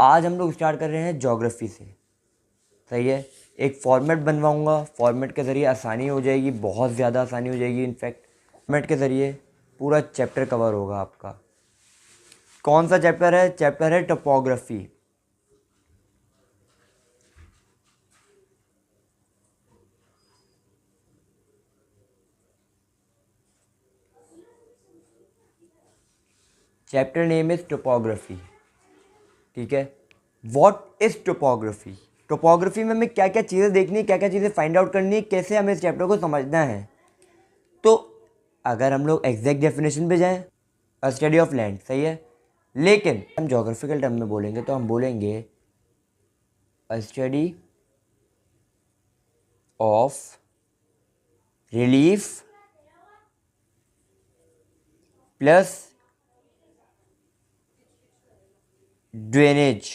आज हम लोग स्टार्ट कर रहे हैं ज्योग्राफी से। सही है, एक फॉर्मेट बनवाऊंगा, फॉर्मेट के ज़रिए आसानी हो जाएगी, बहुत ज़्यादा आसानी हो जाएगी। इनफैक्ट फॉर्मेट के ज़रिए पूरा चैप्टर कवर होगा आपका। कौन सा चैप्टर है? चैप्टर है topography. Chapter name is topography. ठीक है, व्हाट इज टोपोग्राफी? टोपोग्राफी में हमें क्या क्या चीज़ें देखनी है, क्या क्या चीज़ें फाइंड आउट करनी है, कैसे हमें इस चैप्टर को समझना है। तो अगर हम लोग एग्जैक्ट डेफिनेशन पे जाएं, अ स्टडी ऑफ लैंड, सही है, लेकिन हम जोग्राफिकल टर्म में बोलेंगे तो हम बोलेंगे अ study of relief plus drainage.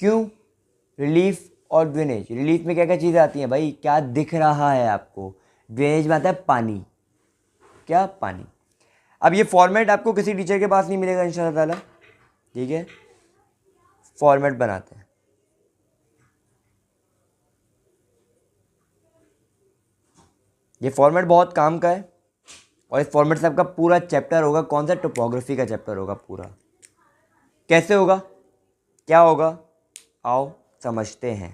क्यों रिलीफ और ड्रेनेज? रिलीफ में क्या क्या चीज़ें आती हैं भाई? क्या दिख रहा है आपको? ड्रेनेज में आता है पानी। क्या? पानी। अब ये फॉर्मेट आपको किसी टीचर के पास नहीं मिलेगा इंशाल्लाह ताला। ठीक है, फॉर्मेट बनाते हैं। ये फॉर्मेट बहुत काम का है और इस फॉर्मेट से आपका पूरा चैप्टर होगा। कौन सा? टोपोग्राफी का चैप्टर होगा पूरा। कैसे होगा, क्या होगा, आओ समझते हैं।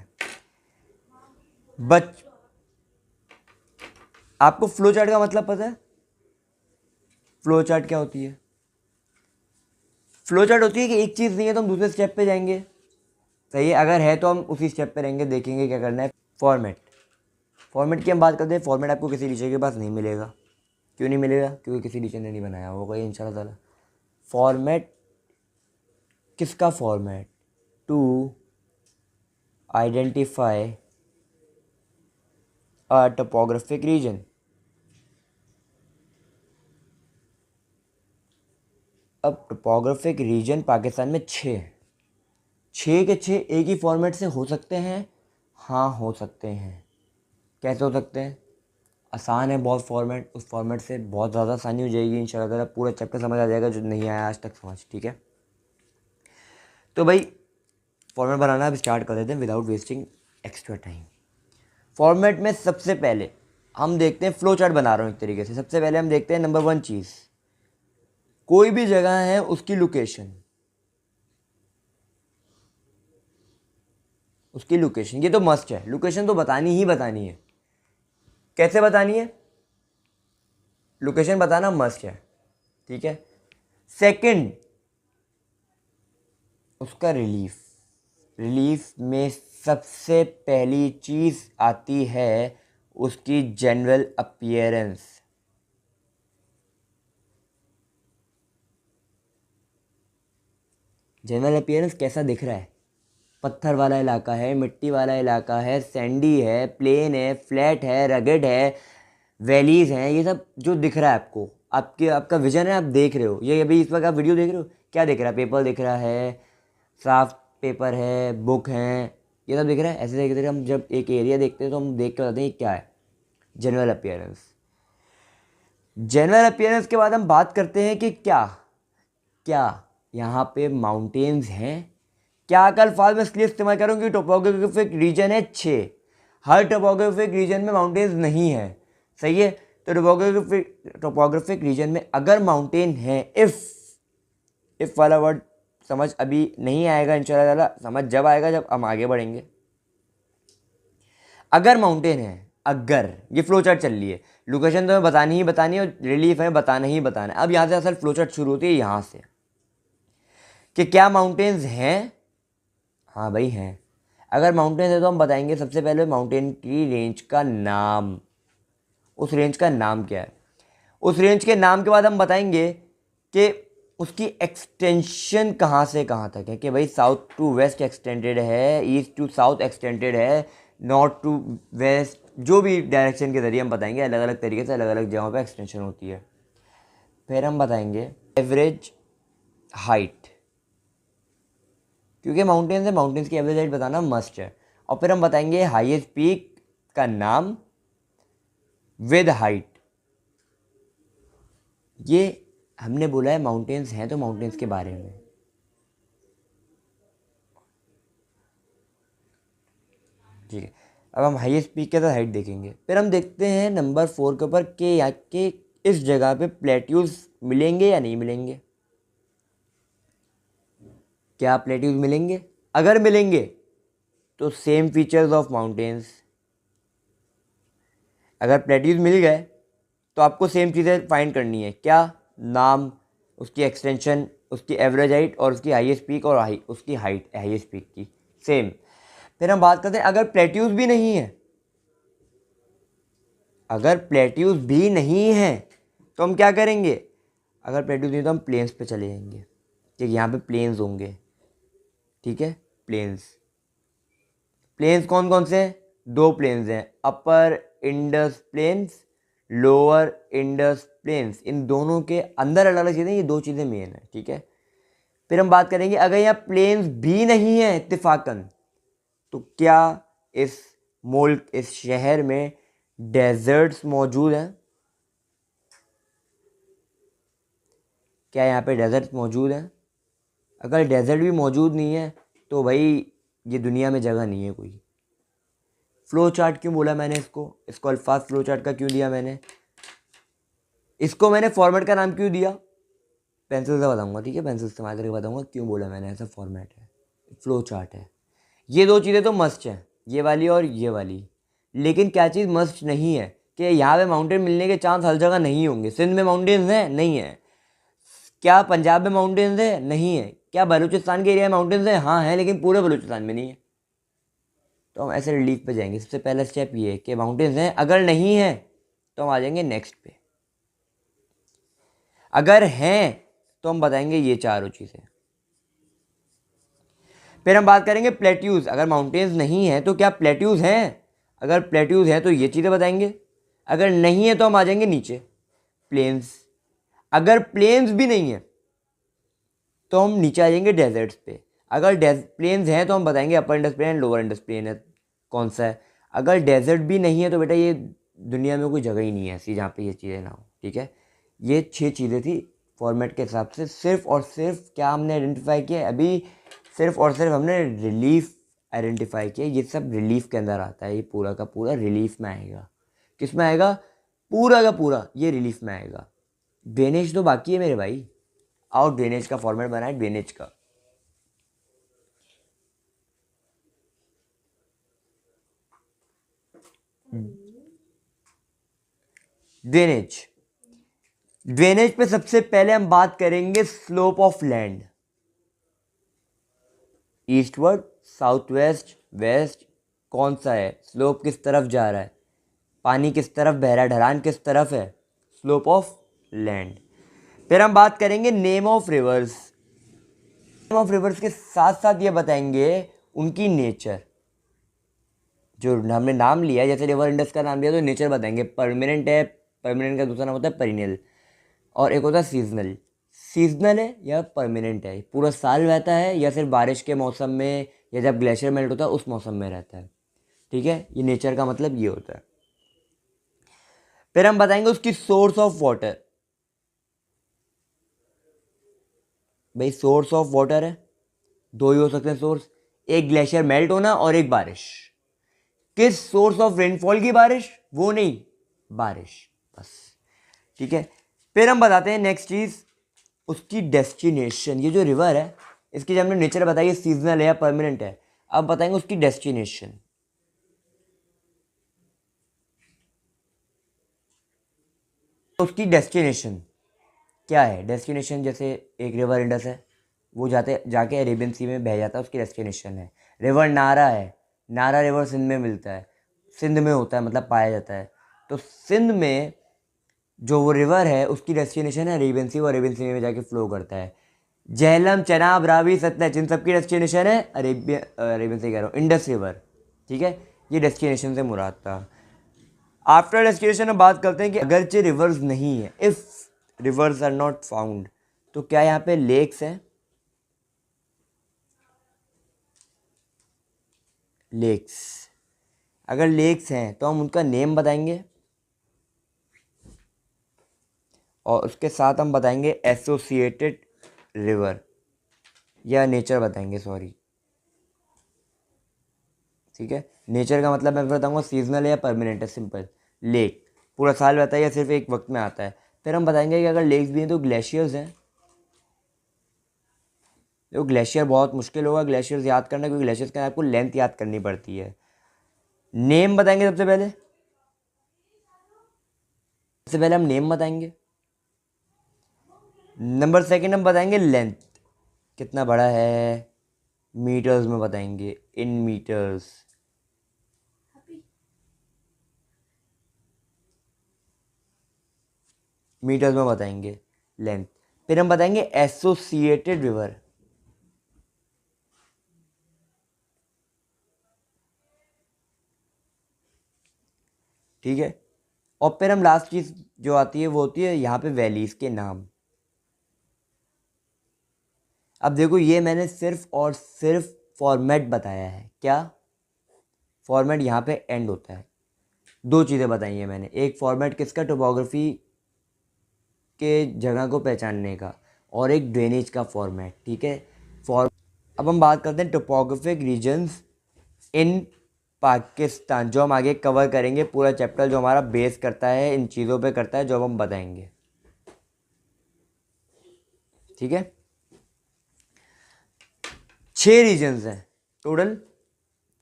आपको फ्लो चार्ट का मतलब पता है? फ्लो चार्ट क्या होती है? फ्लो चार्ट होती है कि एक चीज़ नहीं है तो हम दूसरे स्टेप पे जाएंगे। सही है, अगर है तो हम उसी स्टेप पे रहेंगे, देखेंगे क्या करना है। फॉर्मेट की हम बात करते हैं। फॉर्मेट आपको किसी टीचर के पास नहीं मिलेगा। क्यों नहीं मिलेगा? क्योंकि किसी टीचर ने नहीं बनाया होगा इंशाल्लाह ताला। फॉर्मेट किसका? Format to identify a topographic region. अब टोपोग्राफिक रीजन पाकिस्तान में 6 के 6 एक ही फॉर्मेट से हो सकते हैं। हाँ, हो सकते हैं। कैसे हो सकते हैं? आसान है बहुत फॉर्मेट। उस फॉर्मेट से बहुत ज़्यादा आसानी हो जाएगी इंशाल्लाह ताला। पूरा चैप्टर समझ आ जाएगा जो नहीं आया आज तक समझ। ठीक है, तो भाई फॉर्मेट बनाना अब स्टार्ट कर देते हैं without wasting extra time. Format में सबसे पहले हम देखते हैं, फ्लो चार्ट बना रहा हूँ एक तरीके से। सबसे पहले हम देखते हैं नंबर 1 चीज़, कोई भी जगह है उसकी लोकेशन। उसकी लोकेशन ये तो मस्ट है, लोकेशन तो बतानी ही बतानी है। कैसे बतानी है? लोकेशन बताना मस्ट है। ठीक है, सेकंड उसका रिलीफ में सबसे पहली चीज़ आती है उसकी जनरल अपीयरेंस। जनरल अपीयरेंस कैसा दिख रहा है? पत्थर वाला इलाका है, मिट्टी वाला इलाका है, सैंडी है, प्लेन है, फ्लैट है, रगड है, वैलीज हैं, ये सब जो दिख रहा है आपको, आपका विजन है, आप देख रहे हो। ये अभी इस वक्त आप वीडियो देख रहे हो, क्या दिख रहा है? पेपर दिख रहा है, साफ पेपर है, बुक हैं, ये सब दिख रहा है। ऐसे देख हम जब एक एरिया देखते हैं तो हम देख के बताते हैं क्या है। General appearance. जनरल अपीयरेंस के बाद हम बात करते हैं कि क्या क्या यहाँ पे माउंटेन्स हैं। क्या का अल्फाज में इसलिए इस्तेमाल करूँ कि टोपोग्राफिक रीजन है 6। हर टोपोग्राफिक रीजन में माउंटेन्स नहीं है। सही है, तो टोपोग्राफिक रीजन में अगर माउंटेन है, इफ़ वाला वर्ड समझ अभी नहीं आएगा इंशाल्लाह ताला, समझ जब आएगा जब हम आगे बढ़ेंगे। अगर माउंटेन है, अगर ये फ्लो चार्ट चल रही है, लोकेशन तो हमें बतानी ही बतानी है और रिलीफ है बताना ही बताना है। अब यहाँ से असल फ्लो चार्ट शुरू होती है यहाँ से कि क्या माउंटेन्स हैं। हाँ भाई हैं। अगर माउंटेन है तो हम बताएंगे सबसे पहले माउंटेन की रेंज का नाम। उस रेंज का नाम क्या है? उस रेंज के नाम के बाद हम बताएंगे कि उसकी एक्सटेंशन कहाँ से कहाँ तक है। कि भाई साउथ टू वेस्ट एक्सटेंडेड है, ईस्ट टू साउथ एक्सटेंडेड है, नॉर्थ टू वेस्ट, जो भी डायरेक्शन के ज़रिए हम बताएंगे। अलग अलग तरीके से अलग अलग जगहों पर एक्सटेंशन होती है। फिर हम बताएंगे एवरेज हाइट, क्योंकि माउंटेन्स है, माउंटेन्स की एवरेज हाइट बताना मस्ट है। और फिर हम बताएंगे हाईएस्ट पीक का नाम विद हाइट। ये हमने बोला है माउंटेन्स हैं तो माउंटेन्स के बारे में। ठीक है, अब हम हाईएस्ट पीक के साथ हाइट देखेंगे। फिर हम देखते हैं नंबर 4 के ऊपर कि यहाँ के इस जगह पे प्लेट्यूज मिलेंगे या नहीं मिलेंगे। क्या प्लेट्यूज मिलेंगे? अगर मिलेंगे तो सेम फीचर्स ऑफ माउंटेन्स। अगर प्लेट्यूज मिल गए तो आपको सेम चीज़ें फाइंड करनी है। क्या? नाम, उसकी एक्सटेंशन, उसकी एवरेज हाइट और उसकी हाईएस्ट पीक और उसकी हाइट हाईएस्ट पीक की सेम। फिर हम बात करते हैं अगर प्लेट्यूज भी नहीं है, अगर प्लेट्यूज भी नहीं है तो हम क्या करेंगे? अगर प्लेट्यूज नहीं तो हम प्लेन्स पे चले जाएंगे। ठीक, यहाँ पे प्लेन्स होंगे। ठीक है, प्लेन्स। प्लेन्स कौन कौन से हैं? 2 प्लेन्स हैं, upper Indus plains, lower Indus plains. इन दोनों के अंदर अलग अलग चीज़ें, ये 2 चीज़ें मेन है। ठीक है, फिर हम बात करेंगे अगर यहाँ प्लेन्स भी नहीं है इत्तेफाकन, तो क्या इस शहर में डेजर्ट्स मौजूद हैं? क्या यहाँ पे डेजर्ट्स मौजूद हैं? अगर डेजर्ट भी मौजूद नहीं है तो भाई ये दुनिया में जगह नहीं है कोई। फ्लो चार्ट क्यों बोला मैंने इसको अल्फाज फ्लो चार्ट का क्यों दिया मैंने? इसको मैंने फॉर्मेट का नाम क्यों दिया? पेंसिल से बताऊंगा। ठीक है, पेंसिल इस्तेमाल करके बताऊंगा क्यों बोला मैंने ऐसा फॉर्मेट है। फ्लो चार्ट है। ये 2 चीज़ें तो मस्ट हैं, ये वाली और ये वाली। लेकिन क्या चीज़ मस्ट नहीं है कि यहाँ पे माउंटेन मिलने के चांस हर जगह नहीं होंगे। सिंध में माउंटेन्स हैं? नहीं है। क्या पंजाब में माउंटेन्स है? नहीं है। क्या बलूचिस्तान के एरिया में माउंटेन्स है? हाँ है, लेकिन पूरे बलूचिस्तान में नहीं है। तो हम ऐसे रिलीफ पे जाएंगे। सबसे पहला स्टेप ये है कि माउंटेन्स हैं। अगर नहीं है तो हम आ जाएंगे नेक्स्ट पे। अगर हैं तो हम बताएंगे ये चारों चीज़ें। फिर हम बात करेंगे प्लेट्यूज। अगर माउंटेन्स नहीं है तो क्या प्लेट्यूज हैं? अगर प्लेट्यूज है तो ये चीज़ें बताएंगे। अगर नहीं है तो हम आ जाएंगे नीचे, प्लेन्स। अगर प्लेन्स भी नहीं है तो हम नीचे आ जाएंगे डेजर्ट्स पे। अगर प्लेन्स हैं तो हम बताएंगे upper Indus plain, lower Indus plain है कौन सा है। अगर डेजर्ट भी नहीं है तो बेटा ये दुनिया में कोई जगह ही नहीं है ऐसी जहाँ पे ये चीज़ें ना हो। ठीक है, ये 6 चीज़ें थी फॉर्मेट के हिसाब से। सिर्फ और सिर्फ क्या हमने आइडेंटिफाई किया अभी? सिर्फ और सिर्फ हमने रिलीफ आइडेंटिफाई किया। ये सब रिलीफ के अंदर आता है। ये पूरा का पूरा रिलीफ में आएगा। किस में आएगा? पूरा का पूरा ये रिलीफ में आएगा। ड्रेनेज तो बाकी है मेरे भाई। आओ ड्रेनेज का फॉर्मेट बनाए। ड्रेनेज का ड्रेनेज ड्रेनेज पे सबसे पहले हम बात करेंगे slope of land. Eastward, south west, west, कौन सा है? स्लोप किस तरफ जा रहा है? पानी किस तरफ बह रहा है? ढलान किस तरफ है? Slope of land. फिर हम बात करेंगे name of reverse. Name of reverse के साथ साथ ये बताएंगे उनकी नेचर। जो हमने नाम लिया है, जैसे रिवर इंडस का नाम लिया तो नेचर बताएंगे। परमानेंट है, परमानेंट का दूसरा नाम होता है पेरिनियल, और एक होता है सीजनल। सीजनल है या परमानेंट है? पूरा साल रहता है या सिर्फ बारिश के मौसम में या जब ग्लेशियर मेल्ट होता है उस मौसम में रहता है। ठीक है, ये नेचर का मतलब ये होता है। फिर हम बताएंगे उसकी सोर्स ऑफ वाटर। भाई सोर्स ऑफ वाटर है, 2 ही हो सकते हैं सोर्स, एक ग्लेशियर मेल्ट होना और एक बारिश। किस सोर्स ऑफ रेनफॉल की बारिश? वो नहीं, बारिश, बस। ठीक है, फिर हम बताते हैं नेक्स्ट चीज उसकी डेस्टिनेशन। ये जो रिवर है इसकी जब हमने नेचर बताई सीजनल है या परमानेंट है, अब बताएंगे उसकी डेस्टिनेशन। उसकी डेस्टिनेशन क्या है? डेस्टिनेशन जैसे एक रिवर इंडस है, वो जाके अरेबियन सी में बह जाता है, उसकी डेस्टिनेशन है। रिवर नारा है, नारा रिवर सिंध में मिलता है, सिंध में होता है मतलब पाया जाता है। तो सिंध में जो वो रिवर है उसकी डेस्टिनेशन है अरेबियन सी, वो अरेबियन सी में जाके फ्लो करता है। झेलम, चनाब, रावी, सतलज, इन सबकी डेस्टिनेशन है अरेबियन से कह रहा हूँ, इंडस रिवर। ठीक है, ये डेस्टिनेशन से मुराद था। आफ्टर डेस्टिनेशन में बात करते हैं कि अगरचे रिवर्स नहीं है, if rivers are not found, तो क्या यहाँ पे लेक्स हैं? लेक्स, अगर लेक्स हैं तो हम उनका नेम बताएंगे और उसके साथ हम बताएंगे एसोसिएटेड रिवर या नेचर बताएंगे, सॉरी। ठीक है। नेचर का मतलब मैं बताऊंगा सीजनल है या परमानेंट है, सिंपल। लेक पूरा साल रहता है या सिर्फ एक वक्त में आता है। फिर हम बताएंगे कि अगर लेक्स भी हैं तो ग्लेशियर्स हैं। तो ग्लेशियर बहुत मुश्किल होगा ग्लेशियर्स याद करना, क्योंकि ग्लेशियर्स का आपको लेंथ याद करनी पड़ती है। नेम बताएंगे सबसे पहले हम नेम बताएंगे। नंबर सेकंड हम बताएंगे लेंथ, कितना बड़ा है, मीटर्स में बताएंगे, इन मीटर्स। मीटर्स में बताएंगे लेंथ। फिर हम बताएंगे एसोसिएटेड रिवर। ठीक है। और फिर हम लास्ट चीज जो आती है वो होती है यहाँ पे वैलीज के नाम। अब देखो ये मैंने सिर्फ और सिर्फ फॉर्मेट बताया है। क्या फॉर्मेट यहाँ पे एंड होता है। दो चीज़ें बताई हैं मैंने, एक फॉर्मेट किसका, टोपोग्राफी के जगह को पहचानने का, और एक ड्रेनेज का फॉर्मेट। ठीक है। अब हम बात करते हैं टोपोग्राफिक रीजन्स इन पाकिस्तान, जो हम आगे कवर करेंगे पूरा चैप्टर, जो हमारा बेस करता है इन चीज़ों पे करता है जो अब हम बताएंगे। ठीक है। 6 रीजन्स हैं टोटल,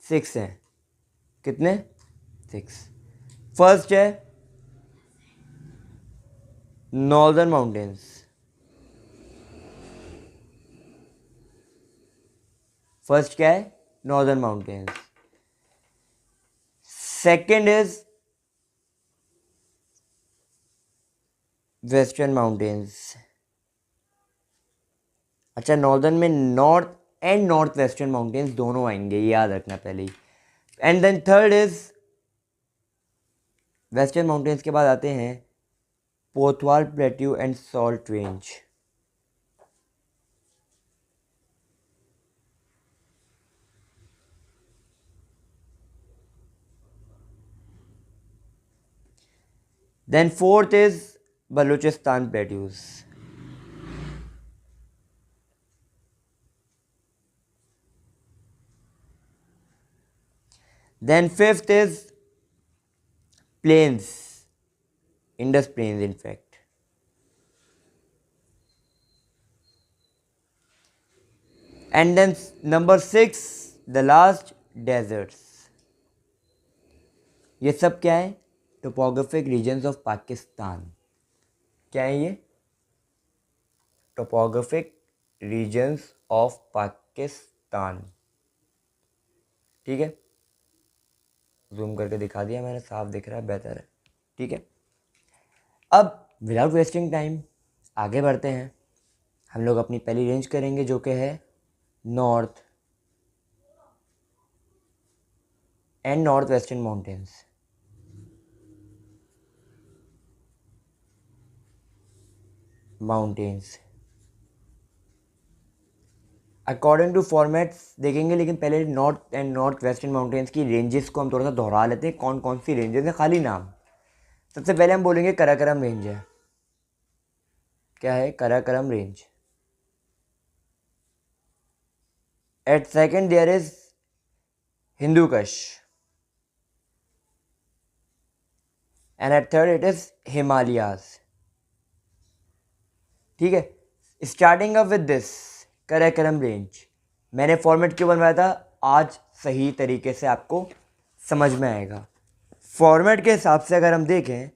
6 हैं। कितने? 6। फर्स्ट है नॉर्दर्न माउंटेन्स। फर्स्ट क्या है? Northern mountains. Second is western mountains. अच्छा, नॉर्दर्न में north and north western mountains दोनों आएंगे, ये याद रखना पहले ही। And then third is western mountains के बाद आते हैं Potwar plateau and salt range. Then fourth is Balochistan plateaus. Then fifth is plains, Indus plains in fact. And then number 6, the last, deserts. ये सब क्या है? Topographic regions of Pakistan. क्या है ये? Topographic regions of Pakistan. ठीक है। जूम करके दिखा दिया मैंने, साफ दिख रहा है, बेहतर है। ठीक है। अब विदाउट वेस्टिंग टाइम आगे बढ़ते हैं। हम लोग अपनी पहली रेंज करेंगे जो कि है north and north western mountains. According to formats देखेंगे, लेकिन पहले north and north western mountains की रेंजेस को हम थोड़ा सा दोहरा लेते हैं। कौन कौन सी रेंजेस हैं, खाली नाम। सबसे पहले हम बोलेंगे कराकरम रेंज है। क्या है? Karakoram range. At second there is Hindu Kush, and at third it is Himalayas. ठीक है। Starting up with this Karakoram range, मैंने फॉर्मेट क्यों बनवाया था, आज सही तरीके से आपको समझ में आएगा। फॉर्मेट के हिसाब से अगर हम देखें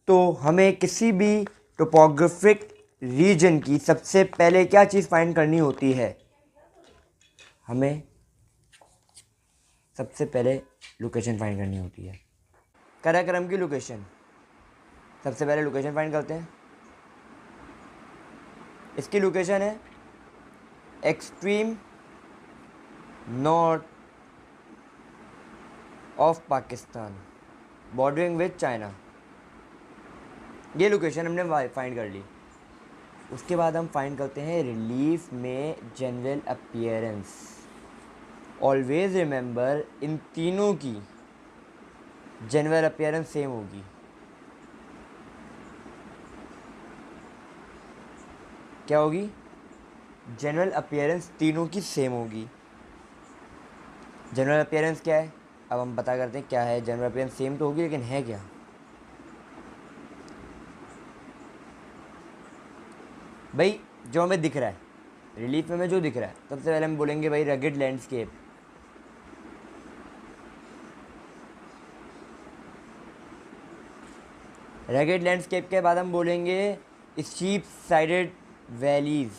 तो हमें किसी भी टोपोग्राफिक रीजन की सबसे पहले क्या चीज़ फाइंड करनी होती है? हमें सबसे पहले लोकेशन फाइंड करनी होती है। कराकरम की लोकेशन, सबसे पहले लोकेशन फाइंड करते हैं। इसकी लोकेशन है extreme north of Pakistan, bordering with China. ये लोकेशन हमने फाइंड कर ली। उसके बाद हम फाइंड करते हैं रिलीफ में जनरल अपीयरेंस। ऑलवेज रिमेंबर, इन तीनों की जनरल अपीयरेंस सेम होगी। क्या होगी? जनरल अपीयरेंस तीनों की सेम होगी। जनरल अपीयरेंस क्या है? अब हम पता करते हैं क्या है। जनरल अपीयरेंस सेम तो होगी, लेकिन है क्या? भाई जो हमें दिख रहा है, रिलीफ में हमें जो दिख रहा है, सबसे पहले हम बोलेंगे भाई रगेड लैंडस्केप। रगेड लैंडस्केप के बाद हम बोलेंगे स्टीप साइडेड वैलीज।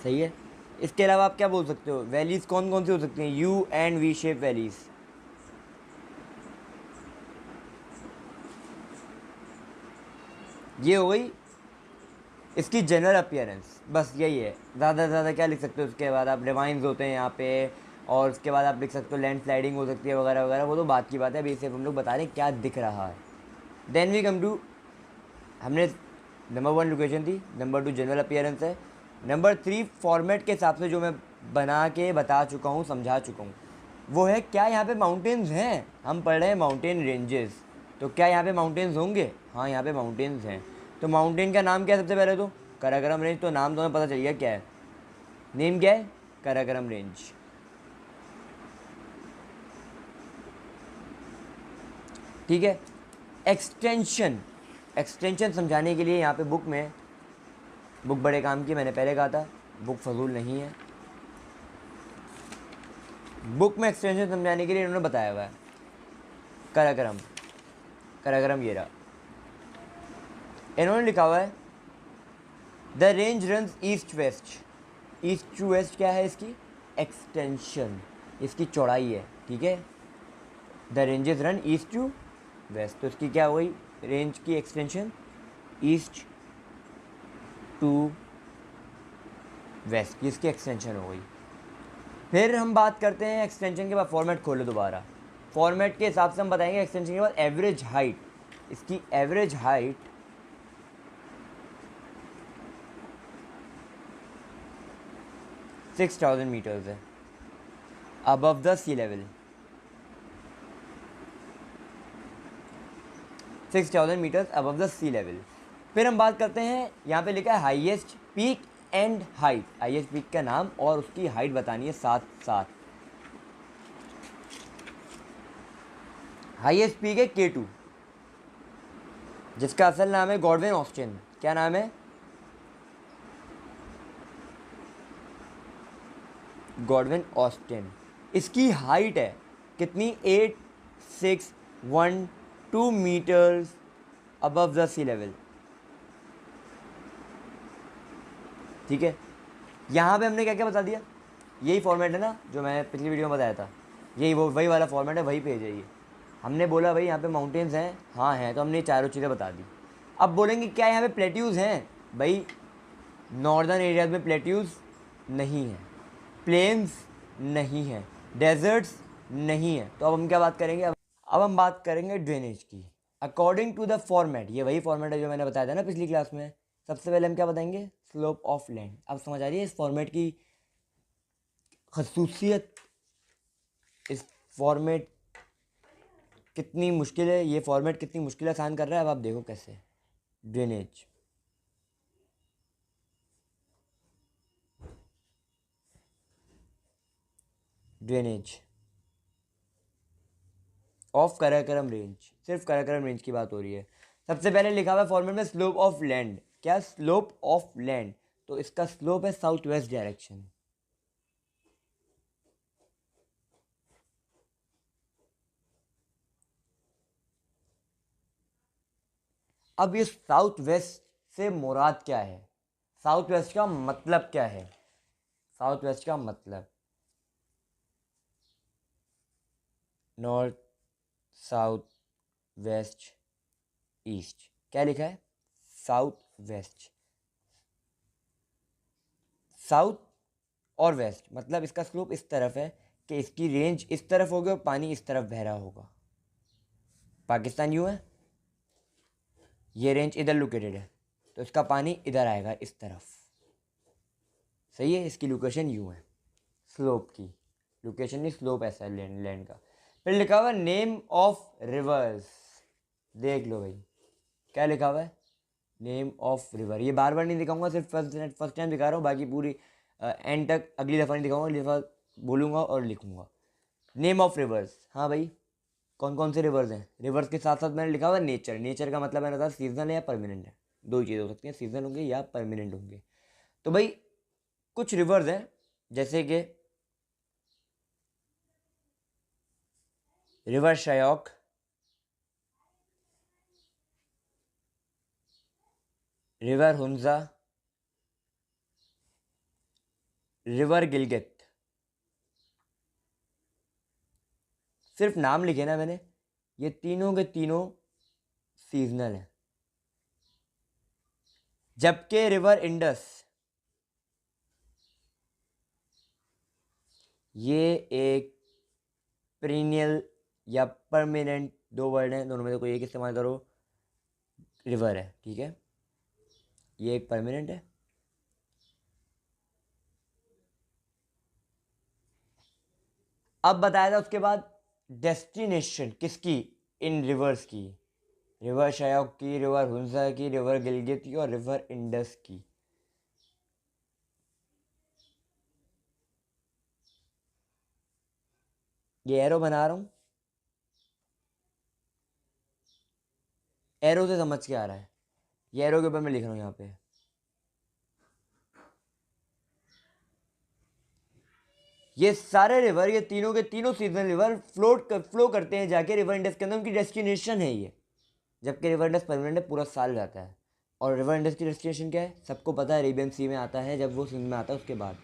सही है। इसके अलावा आप क्या बोल सकते हो? वैलीज कौन कौन सी हो सकती हैं? You and V shape valleys. ये हो गई इसकी जनरल अपीयरेंस, बस यही है। ज़्यादा से ज़्यादा क्या लिख सकते हो? उसके बाद आप रिवाइंस होते हैं यहाँ पे, और उसके बाद आप लिख सकते हो लैंड स्लाइडिंग हो सकती है वगैरह वगैरह, वो तो बात की बात है। अभी सिर्फ हम लोग बता रहे हैं क्या दिख रहा है। देन वी कम टू, हमने नंबर 1 लोकेशन थी, नंबर 2 जनरल अपीयरेंस है, नंबर 3 फॉर्मेट के हिसाब से जो मैं बना के बता चुका हूँ, समझा चुका हूँ, वो है क्या यहाँ पे माउंटेन्स हैं। हम पढ़ रहे हैं माउंटेन रेंजेस, तो क्या यहाँ पे माउंटेन्स होंगे? हाँ, यहाँ पे माउंटेन्स हैं। तो माउंटेन का नाम क्या है सबसे पहले? तो कराकोरम रेंज। तो नाम तो हमें पता चल गया क्या है, नेम क्या है? कराकोरम रेंज। ठीक है। एक्सटेंशन, एक्सटेंशन समझाने के लिए यहाँ पे बुक में, बुक बड़े काम की, मैंने पहले कहा था बुक फजूल नहीं है। बुक में एक्सटेंशन समझाने के लिए इन्होंने बताया हुआ है कराकोरम। कराकोरम ये रहा, इन्होंने लिखा हुआ है the range runs east west. East to west क्या है इसकी? एक्सटेंशन, इसकी चौड़ाई है। ठीक है, the ranges run east to west, तो इसकी क्या हो गई? रेंज की एक्सटेंशन ईस्ट टू वेस्ट की इसकी एक्सटेंशन हो गई। फिर हम बात करते हैं एक्सटेंशन के बाद, फॉर्मेट खोलो दोबारा। फॉर्मेट के हिसाब से हम बताएंगे एक्सटेंशन के बाद एवरेज हाइट। इसकी एवरेज हाइट 6000 मीटर्स है above the sea level. 6000 metres above the sea level. फिर हम बात करते हैं, यहाँ पे लिखा है highest peak and height. Highest peak का नाम और उसकी हाइट बतानी है साथ साथ। हाईएस्ट पीक है K2, जिसका असल नाम है गॉडविन ऑस्टिन। क्या नाम है? Godwin Austen. इसकी हाइट है कितनी? 8612 metres above the sea level. ठीक है, यहाँ पे हमने क्या क्या बता दिया? यही फॉर्मेट है ना जो मैं पिछली वीडियो में बताया था, यही वो वही वाला फॉर्मेट है, वही पेज है ये। हमने बोला भाई यहाँ पे माउंटेन्स हैं, हाँ हैं, तो हमने ये चारों चीज़ें बता दी। अब बोलेंगे क्या यहाँ पे प्लेट्यूज़ हैं? भाई नॉर्दर्न एरियाज में प्लेट्यूज़ नहीं है, प्लेन्स नहीं है, डेजर्ट्स नहीं है। तो अब हम क्या बात करेंगे? अब हम बात करेंगे ड्रेनेज की। अकॉर्डिंग टू द फॉर्मेट, ये वही फॉर्मेट है जो मैंने बताया था ना पिछली क्लास में। सबसे पहले हम क्या बताएंगे? Slope of land. अब समझ आ रही है इस फॉर्मेट की खसूसियत, इस फॉर्मेट कितनी मुश्किल है, ये फॉर्मेट कितनी मुश्किल आसान कर रहा है। अब आप देखो कैसे। Drainage, drainage of Karakoram range, सिर्फ कराकोरम रेंज की बात हो रही है। सबसे पहले लिखा हुआ है फॉर्मेट में स्लोप ऑफ लैंड। क्या? Slope of land. तो इसका स्लोप है साउथ वेस्ट डायरेक्शन। अब ये साउथ वेस्ट से मुराद क्या है? साउथ वेस्ट का मतलब क्या है? साउथ वेस्ट का मतलब नॉर्थ, साउथ, वेस्ट, ईस्ट। क्या लिखा है? South west. साउथ और वेस्ट मतलब इसका स्लोप इस तरफ है कि इसकी रेंज इस तरफ होगी और पानी इस तरफ बह रहा होगा। पाकिस्तान यूँ है, ये रेंज इधर लोकेटेड है, तो इसका पानी इधर आएगा इस तरफ। सही है, इसकी लोकेशन यूँ है, स्लोप की लोकेशन नहीं, स्लोप ऐसा है लैंड लैंड का। फिर लिखा हुआ नेम ऑफ रिवर्स। देख लो भाई क्या लिखा हुआ है, नेम ऑफ रिवर। ये बार बार नहीं दिखाऊंगा, सिर्फ फर्स्ट टाइम दिखा रहा हूँ, बाकी पूरी एंड तक अगली दफ़ा नहीं दिखाऊंगा, अगली दफ़ा बोलूँगा और लिखूँगा। नेम ऑफ रिवर्स, हाँ भाई कौन कौन से रिवर्स हैं। रिवर्स के साथ साथ मैंने लिखा हुआ नेचर। नेचर का मतलब मैंने बताया सीजनल है या परमानेंट है, दो ही चीज़ें हो सकती हैं, सीजनल होंगे या परमानेंट होंगे। तो भाई कुछ रिवर्स हैं जैसे कि river Shyok, river Hunza, river Gilgit. सिर्फ नाम लिखे ना मैंने, ये तीनों के तीनों सीजनल हैं। जबकि रिवर इंडस ये एक पेरिनियल या परमानेंट, दो वर्ड हैं, दोनों में से कोई एक इस्तेमाल करो, रिवर है, ठीक है। ये एक परमानेंट है। अब बताया था उसके बाद डेस्टिनेशन किसकी, इन रिवर्स की, रिवर शयोक की, रिवर हुंजा की, रिवर गिलगित की और रिवर इंडस की। ये एरो बना रहा हूं, एरो से समझ के आ रहा है, ये एरो के ऊपर मैं लिख रहा हूं यहाँ पे। ये सारे रिवर, ये तीनों के तीनों सीजनल रिवर फ्लो करते हैं जाके रिवर इंडस के अंदर, उनकी डेस्टिनेशन है ये। जबकि रिवर इंडस परमानेंट है, पूरा साल जाता है। और रिवर इंडस की डेस्टिनेशन क्या है, सबको पता है, अरेबियन सी में आता है, जब वो सिंध में आता है उसके बाद।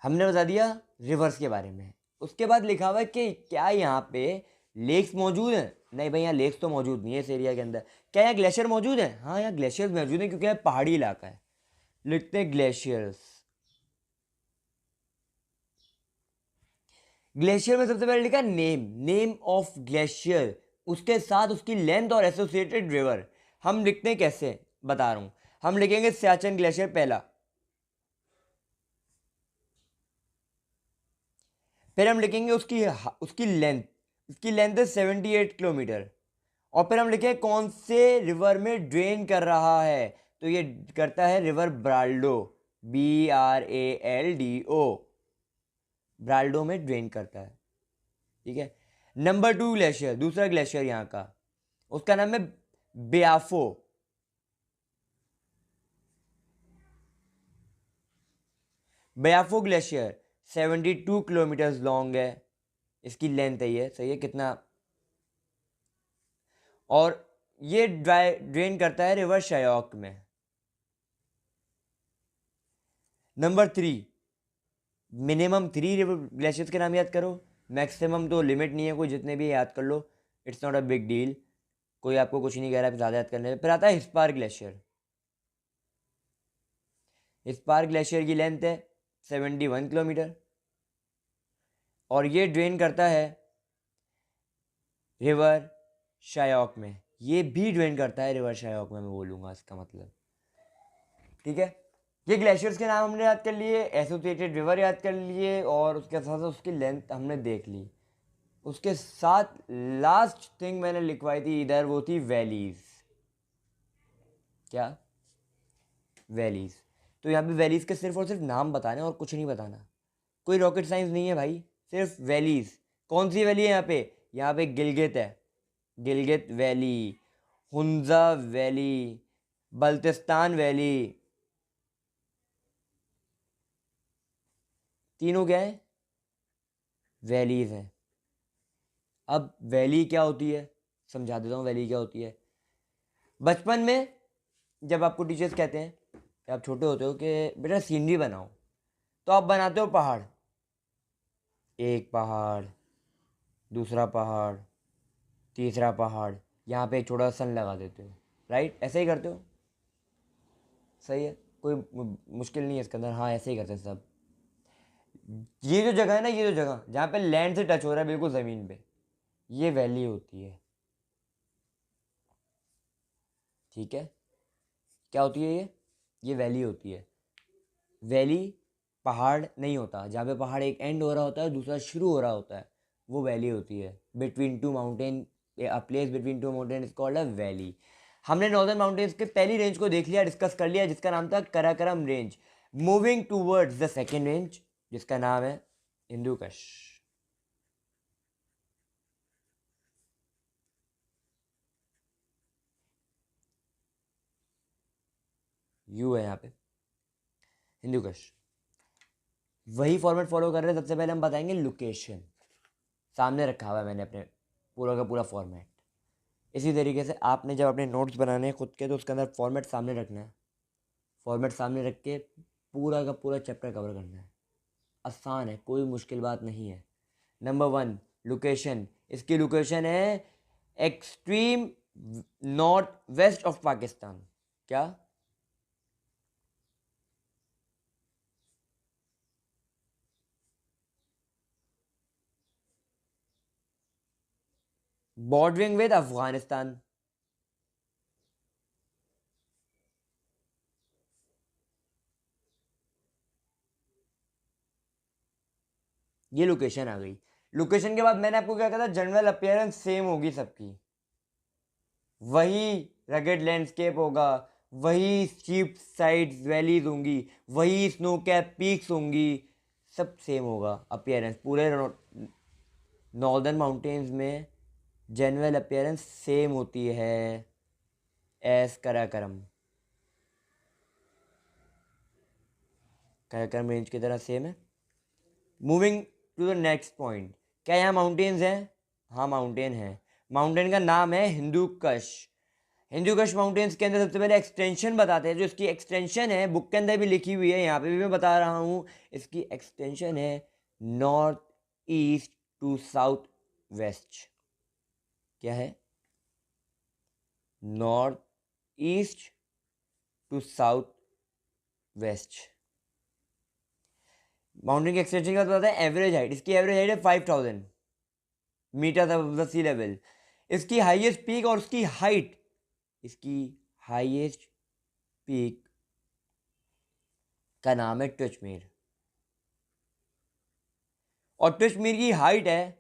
हमने बता दिया रिवर्स के बारे में। उसके बाद लिखा हुआ है कि क्या यहाँ पे लेक्स मौजूद हैं। नहीं भाई, यहाँ लेक्स तो मौजूद नहीं है इस एरिया के अंदर। क्या यहाँ ग्लेशियर मौजूद है, हाँ यहाँ ग्लेशियर्स मौजूद हैं, क्योंकि यहाँ पहाड़ी इलाका है। लिखते हैं ग्लेशियर्स। ग्लेशियर में सबसे पहले लिखा नेम, नेम ऑफ ग्लेशियर, उसके साथ उसकी लेंथ और एसोसिएटेड रिवर। हम लिखते हैं कैसे, बता रहा हूं। हम लिखेंगे सियाचिन ग्लेशियर पहला, फिर हम लिखेंगे उसकी उसकी लेंथ, उसकी लेंथ है 78 किलोमीटर। और फिर हम लिखेंगे कौन से रिवर में ड्रेन कर रहा है, तो ये करता है रिवर ब्राल्डो, BRALDO, ब्राल्डो में ड्रेन करता है, ठीक है। नंबर 2 ग्लेशियर, दूसरा ग्लेशियर यहाँ का, उसका नाम है ब्याफो। ब्याफो ग्लेशियर 72 किलोमीटर लॉन्ग है, इसकी लेंथ है ये, सही है कितना। और ये ड्रेन करता है रिवर शयोक में। नंबर 3, मिनिमम 3 रिवर ग्लेशियर्स के नाम याद करो, मैक्सिमम तो लिमिट नहीं है कोई, जितने भी याद कर लो, it's not a big deal, कोई आपको कुछ नहीं कह रहा है ज़्यादा याद करने में। फिर आता है हिस्पार ग्लेशियर। हिस्पार ग्लेशियर की लेंथ है 71 किलोमीटर, और ये ड्रेन करता है रिवर शायोक में। ये भी ड्रेन करता है रिवर शायोक में, मैं बोलूँगा इसका मतलब, ठीक है। ये ग्लेशियर्स के नाम हमने याद कर लिए, एसोसिएटेड रिवर याद कर लिए, और उसके साथ साथ उसकी लेंथ हमने देख ली। उसके साथ लास्ट थिंग मैंने लिखवाई थी इधर, वो थी वैलीज। क्या, वैलीज। तो यहाँ पे वैलीज के सिर्फ और सिर्फ नाम बताने और कुछ नहीं बताना, कोई रॉकेट साइंस नहीं है भाई, सिर्फ वैलीज। कौन सी वैली है यहाँ पे, यहाँ पे गिलगित है, Gilgit valley, Hunza valley, Baltistan valley, तीनों क्या है, वैलीज हैं। अब वैली क्या होती है समझा देता हूँ, वैली क्या होती है। बचपन में जब आपको टीचर्स कहते हैं कि आप छोटे होते हो कि बेटा सीनरी बनाओ, तो आप बनाते हो पहाड़, एक पहाड़, दूसरा पहाड़, तीसरा पहाड़, यहाँ पे एक छोटा सा सन लगा देते हो, राइट, ऐसे ही करते हो, सही है, कोई मुश्किल नहीं है इसके अंदर, हाँ ऐसे ही करते हैं सब। ये जो जगह है ना, ये जो जगह जहाँ पे लैंड से टच हो रहा है बिल्कुल ज़मीन पे, ये वैली होती है, ठीक है। क्या होती है ये वैली होती है। वैली पहाड़ नहीं होता, जहाँ पे पहाड़ एक एंड हो रहा होता है दूसरा शुरू हो रहा होता है, वो वैली होती है। Between two mountain, a place between two mountain is called a valley. हमने नॉर्दर्न माउंटेन्स के पहली रेंज को देख लिया, डिस्कस कर लिया, जिसका नाम था Karakoram range. Moving towards the second range जिसका नाम है हिंदू कश। यू है यहाँ पे हिंदू कश। वही फॉर्मेट फॉलो कर रहे हैं। सबसे पहले हम बताएंगे लोकेशन। सामने रखा हुआ है मैंने अपने पूरा का पूरा फॉर्मेट। इसी तरीके से आपने जब अपने नोट्स बनाने हैं खुद के तो उसके अंदर फॉर्मेट सामने रखना है। फॉर्मेट सामने रख के पूरा का पूरा चैप्टर कवर करना है। आसान है, कोई मुश्किल बात नहीं है। Number 1 location. इसकी लोकेशन है extreme north west of Pakistan. क्या? Bordering with Afghanistan. ये लोकेशन आ गई। लोकेशन के बाद मैंने आपको क्या कहा था, जनरल अपीयरेंस सेम होगी सबकी। वही रगेड लैंडस्केप होगा, वही स्टीप साइड्स वैलीज होंगी, वही स्नो कैप पीक्स होंगी, सब सेम होगा अपीयरेंस पूरे नॉर्दर्न माउंटेन्स में। जनरल अपीयरेंस सेम होती है एस कराकरम। कराकरम रेंज की तरह सेम है। Moving to the next point. क्या यहाँ माउंटेन्स हैं? हाँ माउंटेन है। माउंटेन का नाम है हिंदू कश। हिंदू कश माउंटेन्स के अंदर सबसे पहले एक्सटेंशन बताते हैं। जो इसकी एक्सटेंशन है बुक के अंदर भी लिखी हुई है, यहाँ पे भी मैं बता रहा हूँ। इसकी एक्सटेंशन है north east to south west. क्या है? North east to south west. Mountain की एक्सटेंशन का बताते हैं एवरेज हाइट। इसकी एवरेज हाइट है 5000 metre above the sea level. इसकी हाईएस्ट पीक और उसकी हाइट, इसकी हाईएस्ट पीक का नाम है टचमीर। और टचमीर की हाइट है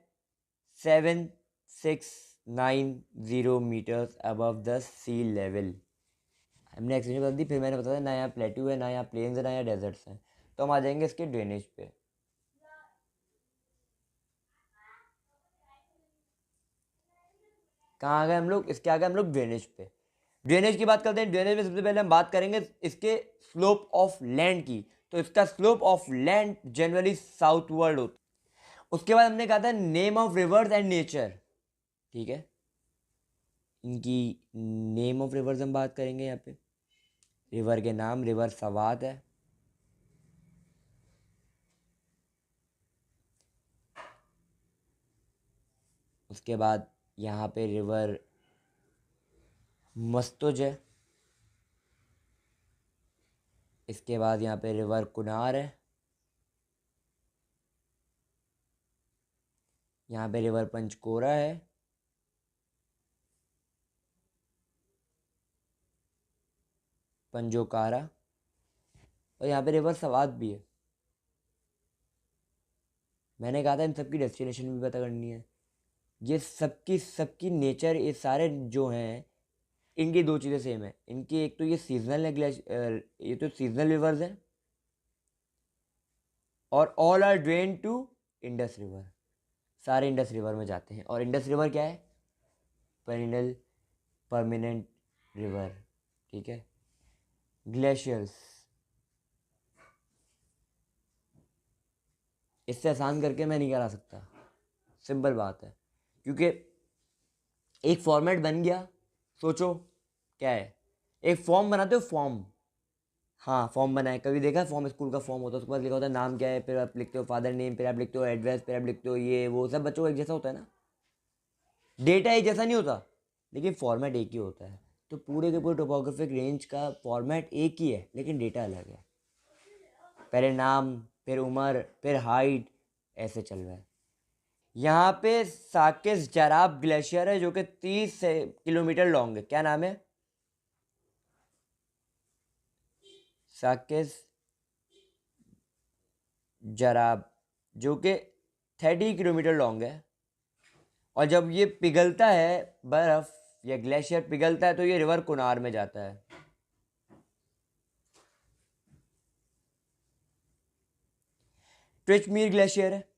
7690 metres above the sea level. हमने एक्सटेंशन बता दी, फिर मैंने बताया ना यहाँ प्लेट्यू है, ना यहाँ प्लेन्स है, ना यहाँ डेजर्ट्स हैं। तो हम आ जाएंगे इसके ड्रेनेज पे। कहाँ आ गए हम लोग? इसके आगे हम लोग ड्रेनेज पे। ड्रेनेज की बात करते हैं। ड्रेनेज में सबसे पहले हम बात करेंगे इसके स्लोप ऑफ लैंड की। तो इसका slope of land generally southward होता है। उसके बाद हमने कहा था name of reverse and nature. ठीक है, इनकी नेम ऑफ रिवर्स हम बात करेंगे यहाँ पे। रिवर के नाम, रिवर सवात है। उसके बाद यहाँ पे रिवर मस्तुज है। इसके बाद यहाँ पे रिवर कुनार है। यहाँ पे रिवर पंचकोरा है। पंजोकारा। और यहाँ पे रिवर सवात भी है। मैंने कहा था इन सबकी डेस्टिनेशन भी पता करनी है। ये सबकी सबकी नेचर, ये सारे जो हैं इनकी दो चीज़ें सेम है। इनकी एक तो ये सीजनल है, ये तो सीजनल रिवर्स है। और all are drain to Indus river. सारे इंडस रिवर में जाते हैं। और इंडस रिवर क्या है? Perennial permanent river. ठीक है। ग्लेशियर्स, इससे आसान करके मैं नहीं करा सकता। सिंपल बात है। क्योंकि एक फॉर्मेट बन गया। सोचो क्या है, एक फॉर्म बनाते हो, फॉर्म। हाँ फॉर्म बनाए, कभी देखा है फॉर्म? स्कूल का फॉर्म होता है, उसके बाद लिखा होता है नाम क्या है, फिर आप लिखते हो फादर नेम, फिर आप लिखते हो एड्रेस, फिर आप लिखते हो ये वो। सब बच्चों को एक जैसा होता है ना, डेटा एक जैसा नहीं होता, लेकिन फॉर्मेट एक ही होता है। तो पूरे के पूरे टोपोग्राफिक रेंज का फॉर्मेट एक ही है, लेकिन डेटा अलग है। पहले नाम, फिर उम्र, फिर हाइट, ऐसे चल रहा है। यहाँ पे साकिस जराब ग्लेशियर है जो कि 30 किलोमीटर लॉन्ग है। क्या नाम है? साकिस जराब, जो कि 30 किलोमीटर लॉन्ग है। और जब ये पिघलता है, बर्फ या ग्लेशियर पिघलता है, तो ये रिवर कुनार में जाता है। ट्रिचमीर ग्लेशियर है,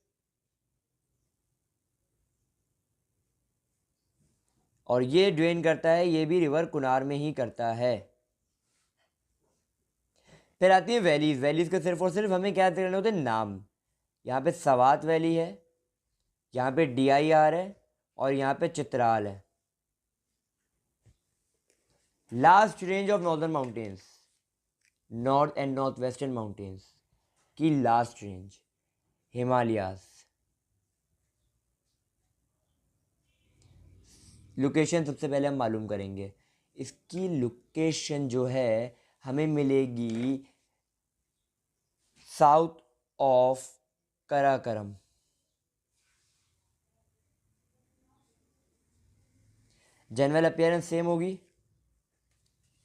और ये ड्रेन करता है, ये भी रिवर कुनार में ही करता है। फिर आती है वैलीज। वैलीज के सिर्फ और सिर्फ हमें क्या करने होते हैं, नाम। यहाँ पे सवात वैली है, यहाँ पे DIR है, और यहाँ पे चित्राल है। Last range of northern mountains, north and north western mountains की लास्ट रेंज, हिमालयास। लोकेशन सबसे पहले हम मालूम करेंगे। इसकी लोकेशन जो है हमें मिलेगी south of Karakoram. General appearance same होगी,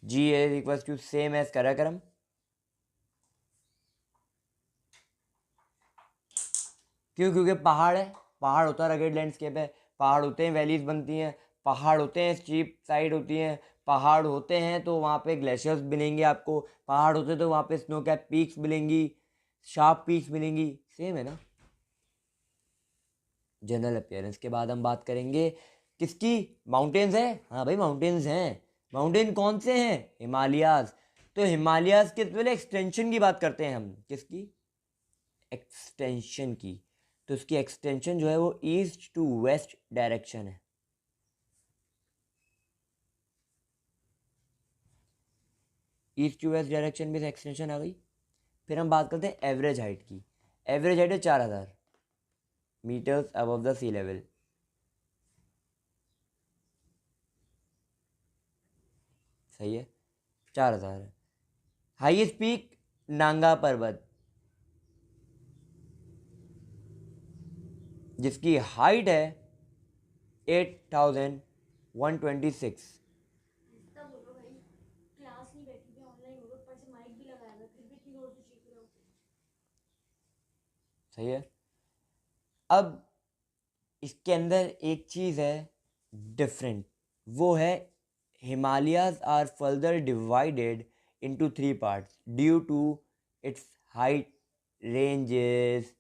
G is equals to same as Karakoram. क्यों? क्योंकि पहाड़ है, पहाड़ होता है, रगेड लैंडस्केप है, पहाड़ होते हैं वैलीज बनती हैं, पहाड़ होते हैं स्टीप साइड होती हैं, पहाड़ होते हैं तो वहाँ पे ग्लेशियर्स मिलेंगे आपको, पहाड़ होते तो वहाँ पे स्नो कैप पीक्स मिलेंगी, शार्प पीक्स मिलेंगी। सेम है ना। जनरल अपीयरेंस के बाद हम बात करेंगे किसकी, माउंटेन्स है। हाँ भाई माउंटेन्स हैं। माउंटेन कौन से हैं, हिमालयाज। तो हिमालयाज के पहले एक्सटेंशन की बात करते हैं हम, किसकी, एक्सटेंशन की। तो उसकी एक्सटेंशन जो है वो ईस्ट टू वेस्ट डायरेक्शन है। ईस्ट टू वेस्ट डायरेक्शन में एक्सटेंशन आ गई। फिर हम बात करते हैं एवरेज हाइट की। एवरेज हाइट है 4000 metres above the sea level. सही है, 4000 है। हाईएस्ट पीक नांगा पर्वत, जिसकी हाइट है 8126। इतना बोलो भाई, क्लास नहीं बैठी थी, ऑनलाइन हो गए, ऊपर से माइक भी लगाया था, फिर भी इतनी जोर से चीख रहे हो। सही है। अब इसके अंदर एक चीज़ है डिफरेंट, वो है Himalayas are further divided into 3 parts due to its height ranges.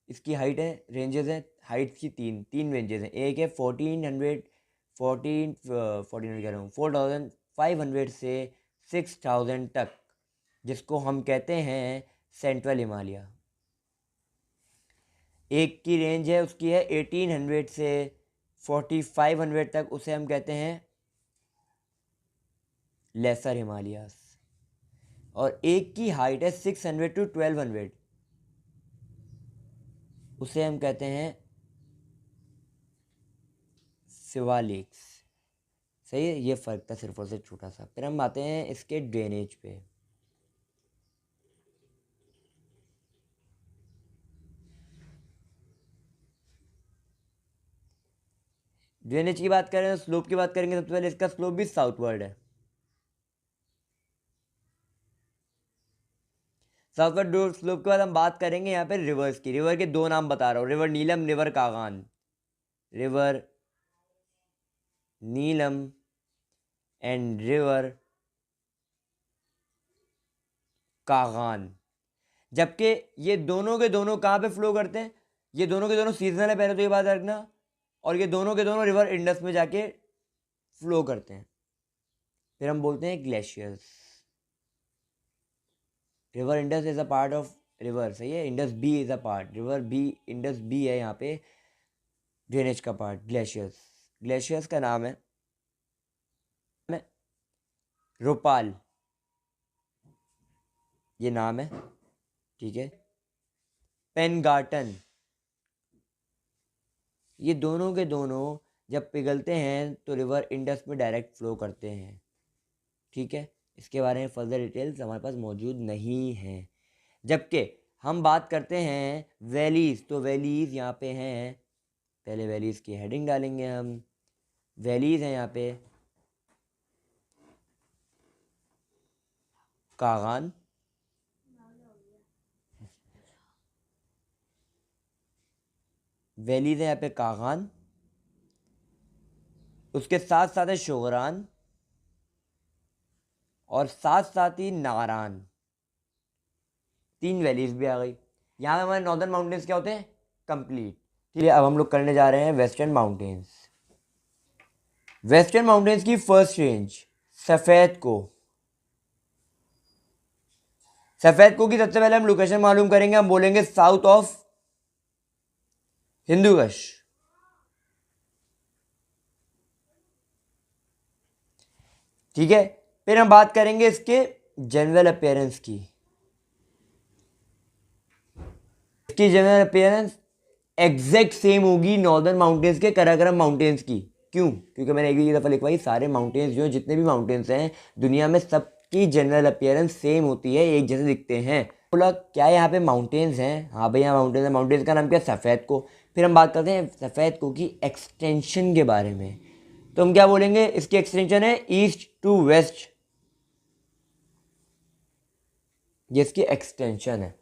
इसकी हाइट है, रेंजेस हैं, हाइट्स की तीन तीन रेंजेस हैं। एक है 1400 कह रहा हूँ 4500 से 6000 तक, जिसको हम कहते हैं सेंट्रल हिमालय। एक की रेंज है, उसकी है 1800 से 4500 तक, उसे हम कहते हैं लेसर हिमालयास। और एक की हाइट है 600 टू 1200, उसे हम कहते हैं शिवालिक्स। सही है, ये फ़र्क था सिर्फ और सिर्फ छोटा सा। फिर हम आते हैं इसके ड्रेनेज पे। ड्रेनेज की बात करें, स्लोप की बात करेंगे, सबसे पहले इसका स्लोप भी साउथवर्ड है। साउथवर्ड स्लोप के बाद हम बात करेंगे यहाँ पे रिवर्स की। रिवर के दो नाम बता रहा हूँ, river Neelam, river Kaghan. River Neelam and river Kaghan. जबकि ये दोनों के दोनों कहाँ पे फ्लो करते हैं, ये दोनों के दोनों सीजनल है, पहले तो ये बात रखना। और ये दोनों के दोनों रिवर इंडस में जाके फ्लो करते हैं। फिर हम बोलते हैं glaciers. River Indus is a part of river, सही है, Indus B is a part, river B, Indus B है यहाँ पे ड्रेनेज का पार्ट। ग्लेशियर्स, ग्लेशियर्स का नाम है रोपाल, ये नाम है, ठीक है। पेनगार्टन, ये दोनों के दोनों जब पिघलते हैं तो रिवर इंडस में डायरेक्ट फ्लो करते हैं, ठीक है। इसके बारे में फर्दर डिटेल्स हमारे पास मौजूद नहीं हैं। जबकि हम बात करते हैं वैलीज़, तो वैलीज़ यहाँ पे हैं। पहले वैलीज़ की हेडिंग डालेंगे हम। वैलीज़ हैं यहाँ पे कागान, वैलीज़ हैं यहाँ पे कागान, उसके साथ साथ है शोगरान, और साथ साथ ही नारान। तीन वैलीज भी आ गई। यहाँ पे हमारे नॉर्दर्न माउंटेन्स क्या होते हैं, कंप्लीट। ठीक है, अब हम लोग करने जा रहे हैं वेस्टर्न माउंटेन्स। वेस्टर्न माउंटेन्स की फर्स्ट रेंज सफ़ेद को। सफ़ेद को की सबसे पहले हम लोकेशन मालूम करेंगे, हम बोलेंगे साउथ ऑफ हिंदुकुश। ठीक है, फिर हम बात करेंगे इसके जनरल अपीयरेंस की। इसकी जनरल अपीयरेंस एग्जैक्ट सेम होगी नॉर्दर्न माउंटेन्स के कराकोरम माउंटेन्स की। क्यों? क्योंकि मैंने एक ही दफ़ा लिखवाई, सारे माउंटेन्स जो जितने भी माउंटेन्स हैं दुनिया में सबकी जनरल अपीयरेंस सेम होती है, एक जैसे दिखते हैं। बोला क्या यहाँ पे माउंटेन्स हैं? हाँ भाई, यहाँ माउंटेन्स है। माउंटेन्स का नाम क्या है? सफ़ेद को। फिर हम बात करते हैं सफ़ेद को की एक्सटेंशन के बारे में। तो हम क्या बोलेंगे, इसकी एक्सटेंशन है ईस्ट टू वेस्ट, जिसकी एक्सटेंशन है,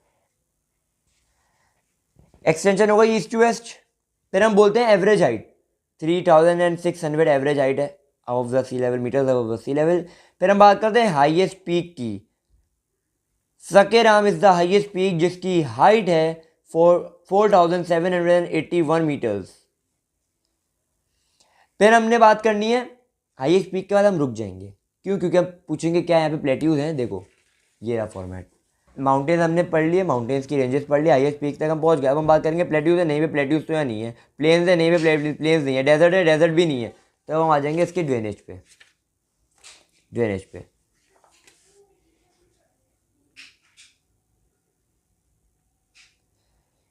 एक्सटेंशन होगा ईस्ट टू वेस्ट। फिर हम बोलते हैं एवरेज हाइट 3600 एवरेज हाइट है above the sea level, metres above the sea level. फिर हम बात करते हैं हाईएस्ट पीक की। Sikaram is the highest peak जिसकी हाइट है 4781 मीटर्स। फिर हमने बात करनी है हाईएस्ट पीक के बाद हम रुक जाएंगे। क्यों? क्योंकि हम पूछेंगे क्या यहाँ पे प्लेट्यूज हैं। देखो ये रहा फॉर्मेट, माउंटेन्स हमने पढ़ लिए, माउंटेन्स की रेंजेस पढ़ लिए, हाईएस्ट पीक तक हम पहुंच गए। अब हम बात करेंगे प्लेट्यूज है नहीं पे, प्लेट्यूज तो यहाँ नहीं है। प्लेन्स है नहीं पे, प्लेन्स नहीं है। डेजर्ट है, डेजर्ट भी नहीं है। तो हम आ जाएंगे इसके ड्रेनेज पे। ड्रेनेज पे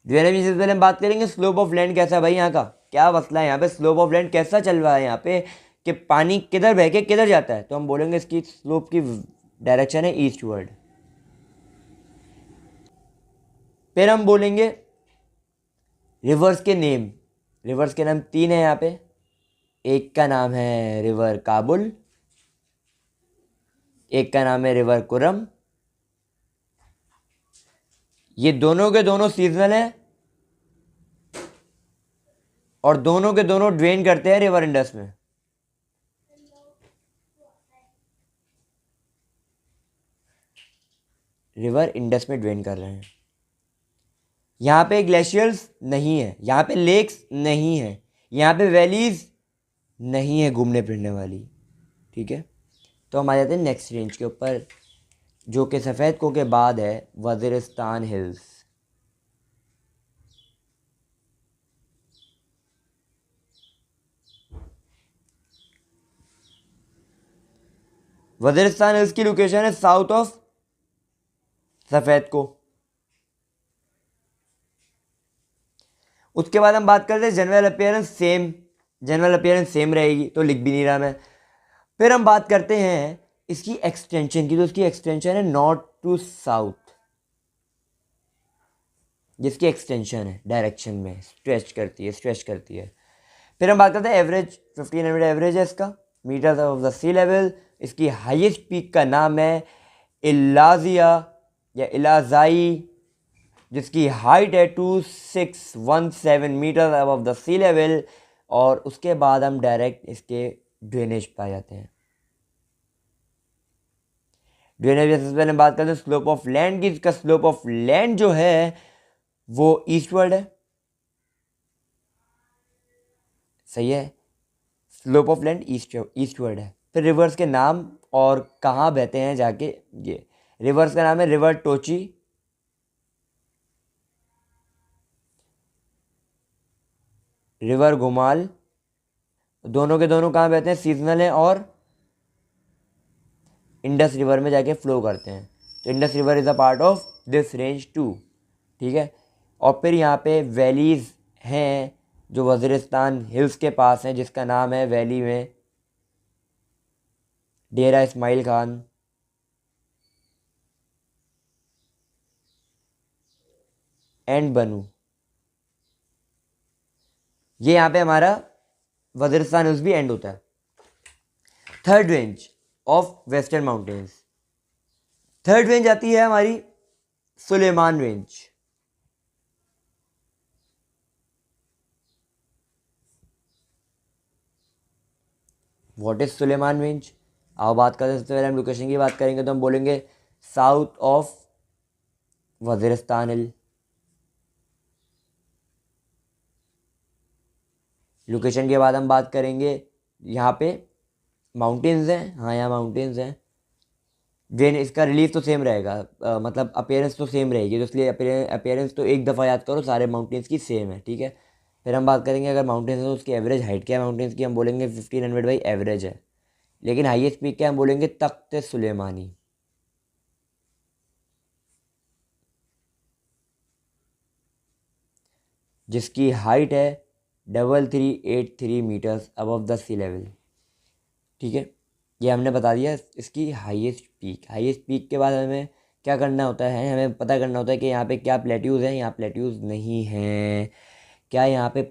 ड्रेनेज से पहले हम बात करेंगे स्लोप ऑफ लैंड कैसा है भाई, यहाँ का क्या मसला है, यहाँ पे स्लोप ऑफ लैंड कैसा चल रहा है यहाँ पे, कि पानी किधर बह के किधर जाता है। तो हम बोलेंगे इसकी स्लोप की डायरेक्शन है ईस्टवर्ड। फिर हम बोलेंगे रिवर्स के नेम। रिवर्स के नाम 3 है यहाँ पे। एक का नाम है रिवर काबुल, एक का नाम है रिवर कुरम। ये दोनों के दोनों सीजनल हैं और दोनों के दोनों ड्रेन करते हैं रिवर इंडस में। रिवर इंडस में ड्रेन कर रहे हैं। यहाँ पे ग्लेशियर्स नहीं है, यहाँ पे लेक्स नहीं है, यहाँ पे वैलीज नहीं है घूमने फिरने वाली। ठीक है, तो हम आ जाते हैं नेक्स्ट रेंज के ऊपर, जो कि सफ़ेद को के बाद है वज़ीरिस्तान हिल्स। वज़ीरिस्तान हिल्स की लोकेशन है साउथ ऑफ सफ़ेद को। उसके बाद हम बात करते हैं general appearance same. General appearance same रहेगी तो लिख भी नहीं रहा मैं। फिर हम बात करते हैं इसकी एक्सटेंशन की। तो इसकी एक्सटेंशन है नॉर्थ टू साउथ, जिसकी एक्सटेंशन है डायरेक्शन में स्ट्रेच करती है। फिर हम बात करते हैं एवरेज, 1500 एवरेज है इसका, metres of the sea level. इसकी हाईएस्ट पीक का नाम है इलाजिया या इलाजाई, जिसकी हाइट है 2617 metre above the sea level. और उसके बाद हम डायरेक्ट इसके ड्रेनेज पे आ जाते हैं। ड्रेनेज से पहले बात करते हैं स्लोप ऑफ लैंड की। इसका स्लोप ऑफ लैंड जो है वो ईस्टवर्ड है। सही है, स्लोप ऑफ लैंड ईस्टवर्ड है। फिर रिवर्स के नाम और कहाँ बहते हैं जाके, ये रिवर्स का नाम है रिवर टोची, रिवर घुमाल। दोनों के दोनों कहाँ बहते हैं, सीजनल हैं और इंडस रिवर में जाके फ्लो करते हैं। तो Indus river is a part of this range too. ठीक है, और फिर यहाँ पे वैलीज़ हैं जो वज़ीरिस्तान हिल्स के पास हैं, जिसका नाम है वैली में डेरा इस्माइल खान, एंड बनू। ये यहाँ पे हमारा वज़ीरिस्तान हिल्स भी एंड होता है। Third range of western mountains. Third range आती है हमारी Sulaiman range. What is Sulaiman range? आओ बात करते हैं। सबसे पहले हम लोकेशन की बात करेंगे तो हम बोलेंगे south of Waziristan hill. Location के बाद हम बात करेंगे, यहाँ पे माउंटेन्स हैं, हाँ यहाँ माउंटेन्स हैं। ड्रेन इसका रिलीफ तो सेम रहेगा, मतलब अपीयरेंस तो सेम रहेगी, तो इसलिए अपीयरेंस तो एक दफ़ा याद करो, सारे माउंटेन्स की सेम है, ठीक है। फिर हम बात करेंगे अगर माउंटेन्स है तो उसकी एवरेज हाइट क्या है माउंटेन्स की, हम बोलेंगे 1500 बाई एवरेज है। लेकिन हाईएस्ट पीक क्या हम बोलेंगे, तख्त सुलेमानी, जिसकी हाइट है 3383 metres above the sea level, ठीक है। ये हमने बता दिया इसकी हाईएस्ट पीक। हाईएस्ट पीक के बाद हमें क्या करना होता है, हमें पता करना होता है कि यहाँ पे क्या प्लेट्यूज़ हैं, यहाँ प्लेट्यूज़ नहीं हैं। क्या यहाँ पे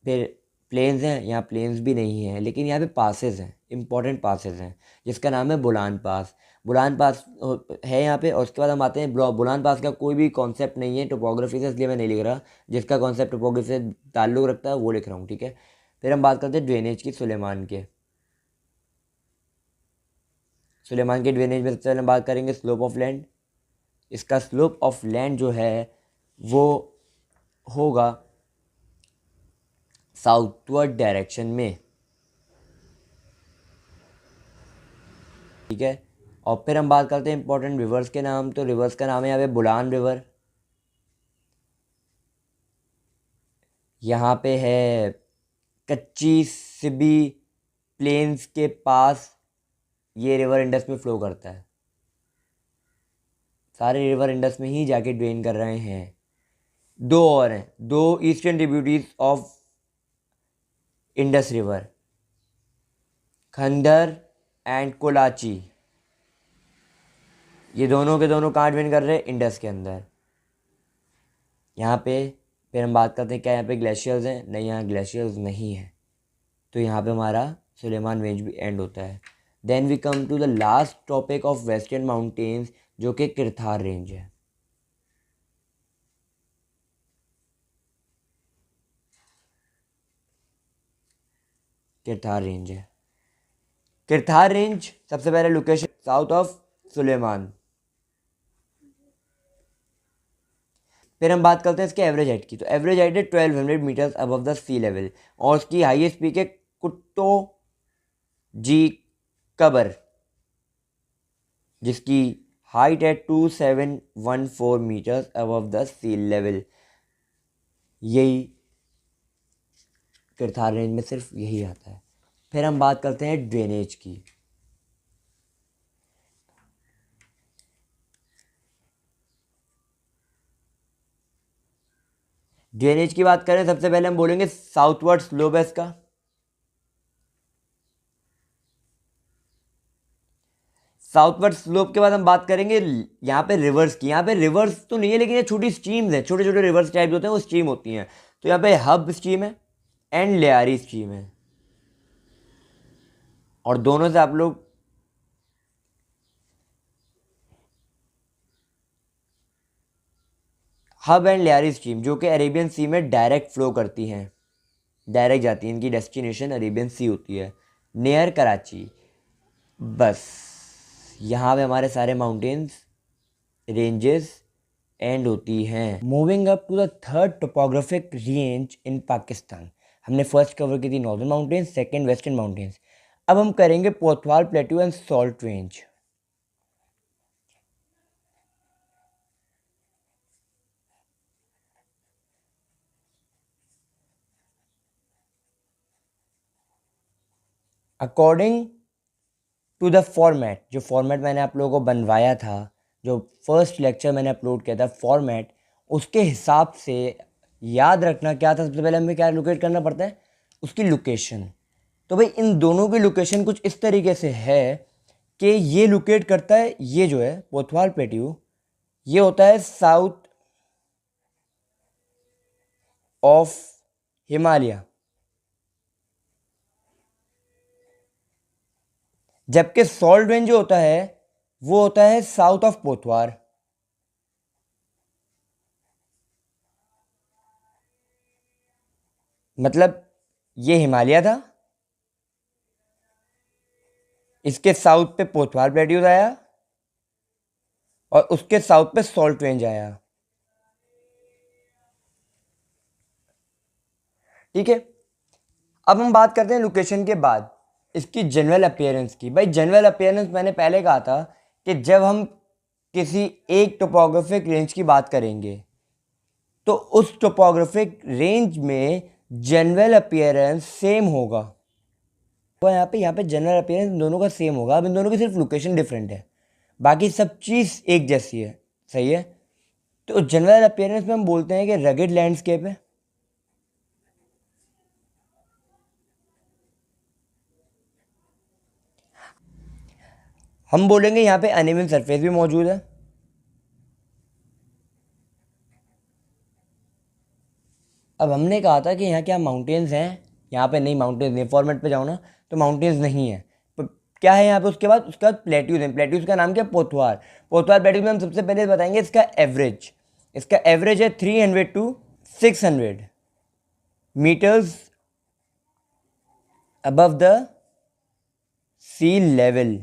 फिर प्लेन्स हैं, यहाँ प्लेन्स भी नहीं हैं, लेकिन यहाँ पे पासेस हैं, इंपॉर्टेंट पासेस हैं, जिसका नाम है बुलान पास। बुलान पास है यहाँ पे। और उसके बाद हम आते हैं बुलान पास का कोई भी कॉन्सेप्ट नहीं है टोपोग्राफी से, इसलिए मैं नहीं लिख रहा। जिसका कॉन्सेप्ट टोपोग्राफी से ताल्लुक़ रखता है वो लिख रहा हूँ, ठीक है। फिर हम बात करते हैं ड्रेनेज की, सुलेमान के ड्रेनेज में सबसे पहले हम बात करेंगे स्लोप ऑफ लैंड। इसका स्लोप ऑफ लैंड जो है वो होगा साउथवर्ड डायरेक्शन में, ठीक है। और फिर हम बात करते हैं इंपॉर्टेंट रिवर्स के नाम। तो रिवर्स का नाम है यहाँ पे बुलान रिवर, यहाँ पे है कच्ची सिबी प्लेन्स के पास ये रिवर इंडस में फ्लो करता है। सारे रिवर इंडस में ही जाके ड्रेन कर रहे हैं। दो और हैं, दो eastern tributaries of Indus river, खंडर एंड कोलाची। ये दोनों के दोनों कहाँ ड्रेन कर रहे हैं, इंडस के अंदर। यहाँ पे फिर हम बात करते हैं क्या यहाँ पे ग्लेशियर्स हैं, नहीं यहाँ ग्लेशियर्स नहीं है। तो यहाँ पे हमारा सुलेमान रेंज भी एंड होता है। Then we come to the last topic of western mountains, जो कि किरथार रेंज है। किरथार रेंज है। किरथार रेंज सबसे पहले लोकेशन साउथ ऑफ सुलेमान। फिर हम बात करते हैं इसके एवरेज हाइट की। तो एवरेज हाइट है 1200 metres above the sea level, और उसकी हाईएस्ट पीक है कुट्टो जी कबर, जिसकी हाइट है 2714 metres above the sea level. यही किरथार रेंज में सिर्फ यही आता है। फिर हम बात करते हैं ड्रेनेज की। ड्रेनेज की बात करें, सबसे पहले हम बोलेंगे साउथवर्ड स्लोप है इसका। साउथवर्ड स्लोप के बाद हम बात करेंगे यहाँ पे रिवर्स की। यहाँ पे रिवर्स तो नहीं है, लेकिन ये छोटी स्ट्रीम्स हैं, छोटे छोटे रिवर्स टाइप होते हैं, वो स्ट्रीम होती हैं। तो यहाँ पे हब स्ट्रीम है एंड लेयारी स्ट्रीम है, और दोनों से आप लोग हब एंड लेयारी स्ट्रीम, जो कि अरेबियन सी में डायरेक्ट फ्लो करती हैं, डायरेक्ट जाती हैं, इनकी डेस्टिनेशन अरेबियन सी होती है नियर कराची। बस यहाँ पे हमारे सारे माउंटेन्स रेंजेस एंड होती हैं। Moving up to the third topographic range in Pakistan. हमने फर्स्ट कवर की थी northern mountains, second western mountains. अब हम करेंगे Potwar plateau and salt range. According to the format, जो फॉर्मेट मैंने आप लोगों को बनवाया था, जो फर्स्ट लेक्चर मैंने अपलोड किया था फॉर्मेट, उसके हिसाब से याद रखना क्या था, सबसे पहले हमें क्या लोकेट करना पड़ता है, उसकी लोकेशन। तो भाई इन दोनों की लोकेशन कुछ इस तरीके से है कि ये लोकेट करता है, ये जो है पोथवाल प्लेट्यू, ये होता है साउथ ऑफ हिमालय, जबकि सॉल्ट रेंज जो होता है वो होता है साउथ ऑफ पोथवार। मतलब ये हिमालय था, इसके साउथ पे पोथवार प्लेट्यूज आया, और उसके साउथ पे सॉल्ट रेंज आया, ठीक है। अब हम बात करते हैं लोकेशन के बाद इसकी जनरल अपीयरेंस की। भाई जनरल अपीयरेंस मैंने पहले कहा था कि जब हम किसी एक टोपोग्राफिक रेंज की बात करेंगे तो उस टोपोग्राफिक रेंज में जनरल अपीयरेंस सेम होगा। तो यहाँ पे जनरल अपीयरेंस इन दोनों का सेम होगा। अब इन दोनों की सिर्फ लोकेशन डिफरेंट है, बाकी सब चीज़ एक जैसी है। सही है। तो जनरल अपीयरेंस में हम बोलते हैं कि रगेड लैंडस्केप है, हम बोलेंगे यहाँ पे अनइवन सरफेस भी मौजूद है। अब हमने कहा था कि यहाँ क्या माउंटेन्स हैं, यहाँ पे नहीं, माउंटेन्स नहीं। फॉर्मेट पे जाओ ना तो माउंटेन्स नहीं है। तो क्या है यहाँ पे, उसके बाद प्लेट्यूज हैं। प्लेट्यूज का नाम क्या है, पोथवार। पोथवार प्लेट्यूज में हम सबसे पहले बताएंगे इसका एवरेज है 300 to 600 metres above the sea level,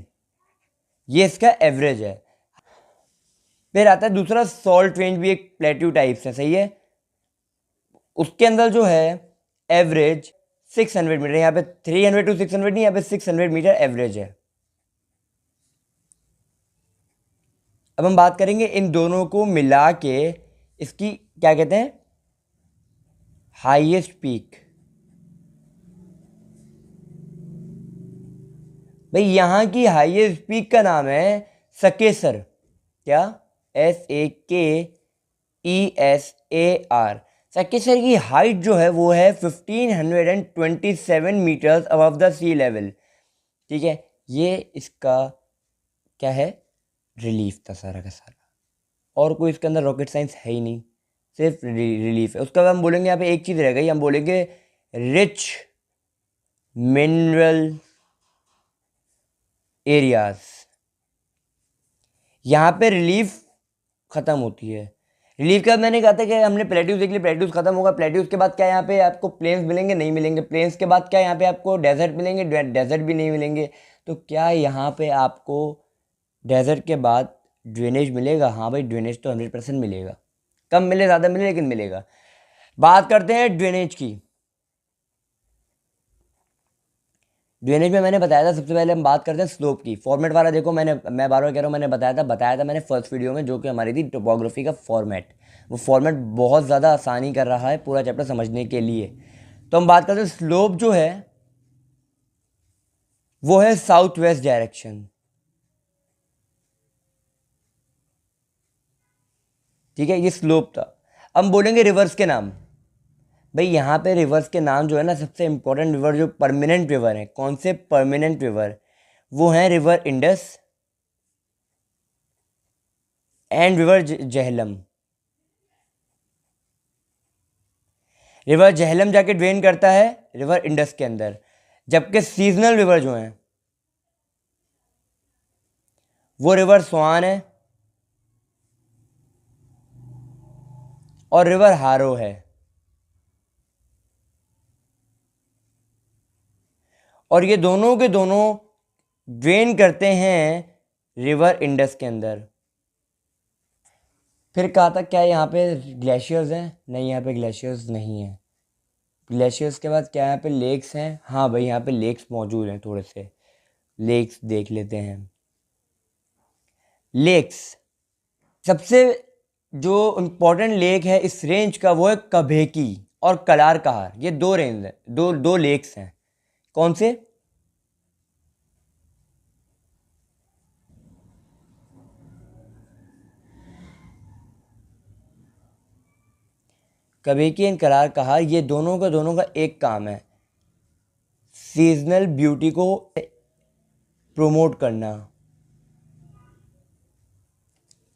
ये इसका एवरेज है। फिर आता है दूसरा सॉल्ट रेंज, भी एक प्लेट्यू टाइप से। सही है। उसके अंदर जो है एवरेज 600 मीटर, यहाँ पे 300 to 600 नहीं, यहाँ पे 600 मीटर एवरेज है। अब हम बात करेंगे इन दोनों को मिला के इसकी क्या कहते हैं, हाईएस्ट पीक। भाई यहाँ की हाईएस्ट पीक का नाम है सकेसर। क्या, SAKESAR। सकेसर की हाइट जो है वो है 1527 metres above the sea level. ठीक है। ये इसका क्या है, रिलीफ था सारा का सारा, और कोई इसके अंदर रॉकेट साइंस है ही नहीं, सिर्फ रिलीफ है। उसका बाद हम बोलेंगे यहाँ पे एक चीज़ रह गई, हम बोलेंगे रिच मिनरल एरियाज। यहाँ पे रिलीफ ख़त्म होती है। रिलीफ के बाद मैंने कहा था कि हमने प्लेट्यूज देख ली, प्लेट्यूज खत्म होगा। प्लेट्यूज के बाद क्या यहाँ पे आपको प्लेन्स मिलेंगे, नहीं मिलेंगे। प्लेन्स के बाद क्या यहाँ पे आपको डेजर्ट मिलेंगे, डेजर्ट भी नहीं मिलेंगे। तो क्या यहाँ पे आपको डेजर्ट के बाद ड्रेनेज मिलेगा? हाँ भाई, ड्रेनेज तो 100% मिलेगा, कम मिले ज़्यादा मिले लेकिन मिलेगा। बात करते हैं ड्रेनेज की। ड्रेनेज में मैंने बताया था, सबसे पहले हम बात करते हैं स्लोप की। फॉर्मेट वाला देखो, मैं बार बार कह रहा हूँ, मैंने बताया था मैंने फर्स्ट वीडियो में, जो कि हमारी थी टोपोग्राफी का फॉर्मेट। वो फॉर्मेट बहुत ज़्यादा आसानी कर रहा है पूरा चैप्टर समझने के लिए। तो हम बात करते हैं स्लोप जो है वो है साउथ वेस्ट डायरेक्शन। ठीक है, ये स्लोप था। अब हम बोलेंगे रिवर्स के नाम। भाई यहाँ पे रिवर्स के नाम जो है ना, सबसे इंपॉर्टेंट रिवर जो परमानेंट रिवर है, कौन से परमानेंट रिवर, वो है river Indus and river Jhelum. River Jhelum जाके ड्रेन करता है रिवर इंडस के अंदर, जबकि सीजनल रिवर जो है वो रिवर स्वान है और रिवर हारो है। और ये दोनों के दोनों ड्रेन करते हैं रिवर इंडस के अंदर। फिर कहा था क्या यहाँ पे ग्लेशियर्स हैं? नहीं, यहाँ पे ग्लेशियर्स नहीं है। ग्लेशियर्स के बाद क्या यहाँ पे लेक्स हैं? हाँ भाई, यहाँ पे लेक्स मौजूद हैं। थोड़े से लेक्स देख लेते हैं। लेक्स, सबसे जो इम्पोर्टेंट लेक है इस रेंज का वो है कभेकी और कलार कहार। ये दो रेंज है, दो लेक्स हैं। कौन से? कभेकी एंड कलार कहार, ये दोनों का एक काम है, सीजनल ब्यूटी को प्रोमोट करना।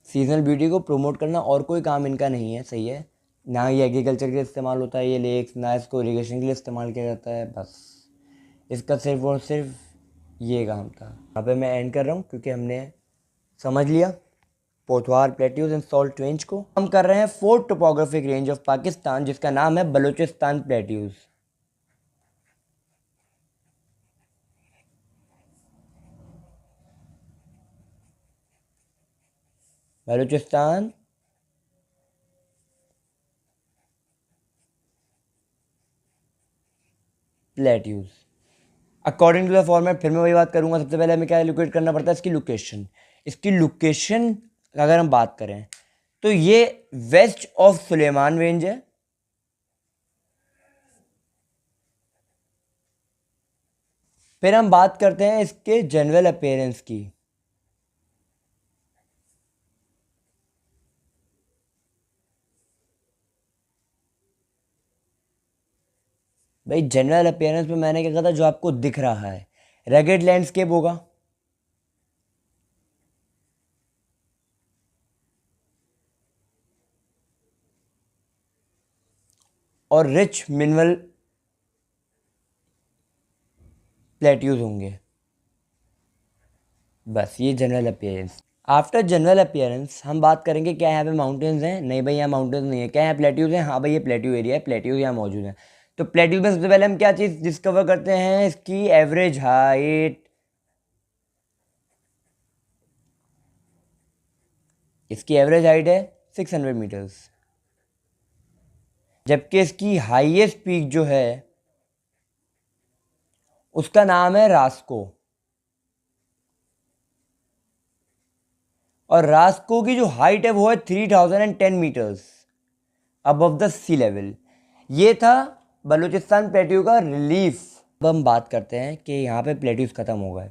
सीजनल ब्यूटी को प्रोमोट करना, और कोई काम इनका नहीं है। सही है। ना ये एग्रीकल्चर के लिए इस्तेमाल होता है ये लेक्स, ना इसको इरीगेशन के लिए इस्तेमाल किया जाता है। बस इसका सिर्फ और सिर्फ ये काम था। यहाँ पे मैं एंड कर रहा हूँ क्योंकि हमने समझ लिया Pothwar plateaus and salt range को। हम कर रहे हैं fourth topographic range of Pakistan, जिसका नाम है Balochistan plateaus. Balochistan plateaus. According to the format फिर मैं वही बात करूँगा, सबसे पहले हमें क्या एलोकेट करना पड़ता है, इसकी लोकेशन। इसकी लोकेशन अगर हम बात करें तो ये वेस्ट ऑफ सुलेमान रेंज है। फिर हम बात करते हैं इसके जनरल अपीयरेंस की। भाई जनरल अपीयरेंस में मैंने क्या कहा था, जो आपको दिख रहा है रगेड लैंडस्केप होगा, और रिच मिनरल प्लेट्यूज होंगे। बस ये general appearance. After general appearance हम बात करेंगे क्या यहाँ पे माउंटेन्स हैं, नहीं भाई यहाँ माउंटेन्स नहीं है। क्या यहाँ प्लेट्यूज हैं, हाँ भाई ये प्लेट्यू एरिया है, प्लेट्यूज यहाँ मौजूद हैं। तो प्लेट्यूज में सबसे पहले हम क्या चीज़ डिस्कवर करते हैं, इसकी एवरेज हाइट। इसकी एवरेज हाइट है 600 मीटर्स, जबकि इसकी हाईएस्ट पीक जो है उसका नाम है रास्को। और रास्को की जो हाइट है वो है 3010 metres above the sea level. ये था बलूचिस्तान प्लेट्यू का रिलीफ। अब हम बात करते हैं कि यहाँ पे प्लेट्यूज ख़त्म हो गए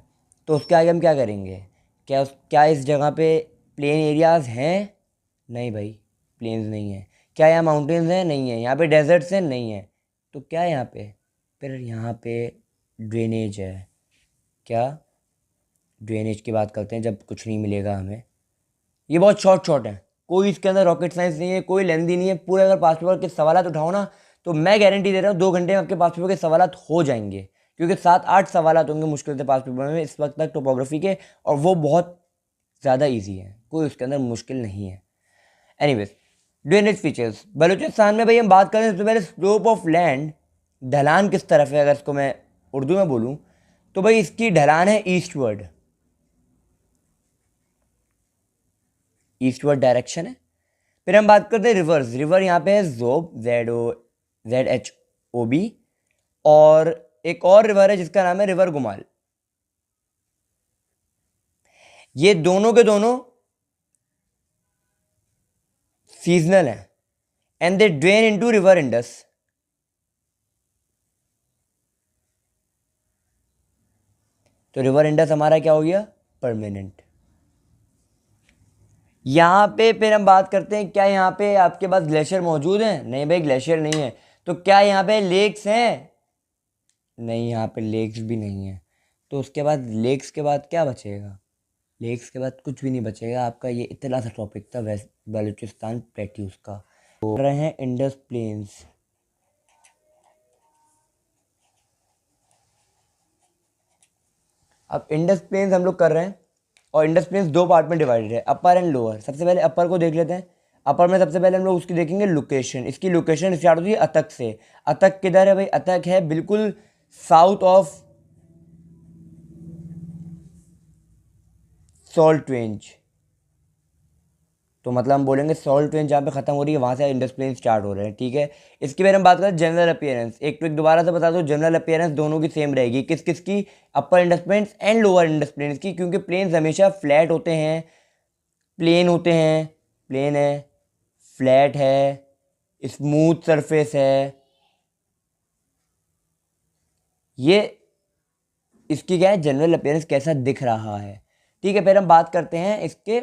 तो उसके आगे हम क्या करेंगे। क्या इस जगह पे प्लेन एरियाज़ हैं, नहीं भाई प्लेन्स नहीं है। क्या यहाँ माउंटेन्स हैं, नहीं है। यहाँ पे डेजर्ट्स हैं, नहीं है। तो क्या है यहाँ पे, फिर यहाँ पे ड्रेनेज है। क्या ड्रेनेज की बात करते हैं, जब कुछ नहीं मिलेगा हमें। ये बहुत शॉर्ट है, कोई इसके अंदर रॉकेट साइंस नहीं है, कोई लेंदी नहीं है। पूरे अगर पास पेपर के सवाल उठाओ ना तो मैं गारंटी दे रहा हूँ 2 घंटे में आपके पास पेपर के सवाल हो जाएंगे, क्योंकि 7-8 सवाल होंगे मुश्किल से पास पेपर में इस वक्त तक टोपोग्राफी के, और वो बहुत ज़्यादा ईजी है, कोई उसके अंदर मुश्किल नहीं है। एनीवेज ड्रेनेज फीचर्स बलूचिस्तान में भाई हम बात करें सबसे पहले स्लोप ऑफ लैंड, ढलान किस तरफ है। अगर इसको मैं उर्दू में बोलूँ तो भाई इसकी ढलान है ईस्टवर्ड, ईस्टवर्ड डायरेक्शन है। फिर हम बात करते हैं रिवर्स। रिवर यहाँ पे है जोब, ZOB, और एक और रिवर है जिसका नाम है रिवर गुमाल। ये दोनों के दोनों सीजनल हैं and they drain into river Indus. तो रिवर इंडस हमारा क्या हो गया, परमानेंट। यहाँ पे फिर हम बात करते हैं, क्या यहाँ पे आपके पास ग्लेशियर मौजूद हैं, नहीं भाई ग्लेशियर नहीं है। तो क्या यहाँ पे लेक्स हैं, नहीं यहाँ पे लेक्स भी नहीं है। तो उसके बाद लेक्स के बाद क्या बचेगा, लेक्स के बाद कुछ भी नहीं बचेगा आपका। ये इतना सा टॉपिक था वेस्ट बलूचिस्तान प्लेट्यूज का। तो रहे हैं इंडस प्लेन्स। अब इंडस प्लेन्स हम लोग कर रहे हैं, और इंडस प्लेन्स 2 पार्ट में डिवाइडेड है, अपर एंड लोअर। सबसे पहले अपर को देख लेते हैं। अपर में सबसे पहले हम लोग उसकी देखेंगे लोकेशन। इसकी लोकेशन स्टार्ट होती है अतक से। अतक किधर है भाई, अतक है बिल्कुल साउथ ऑफ सॉल्ट रेंज। तो मतलब हम बोलेंगे सॉल्ट रेंज जहाँ पे खत्म हो रही है वहाँ से इंडस प्लेन स्टार्ट हो रहे हैं, ठीक है। इसकी बारे हम बात करें जनरल अपीयरेंस, एक ट्रिक दोबारा से बता दो, जनरल अपीयरेंस दोनों की सेम रहेगी। किस किस की, upper Indus plains and lower Indus plains की, क्योंकि प्लेन्स हमेशा फ्लैट होते हैं, प्लेन होते हैं, प्लेन है, फ्लैट है, स्मूथ सरफेस है। ये इसकी क्या है, जनरल अपीयरेंस कैसा दिख रहा है, ठीक है। फिर हम बात करते हैं इसके,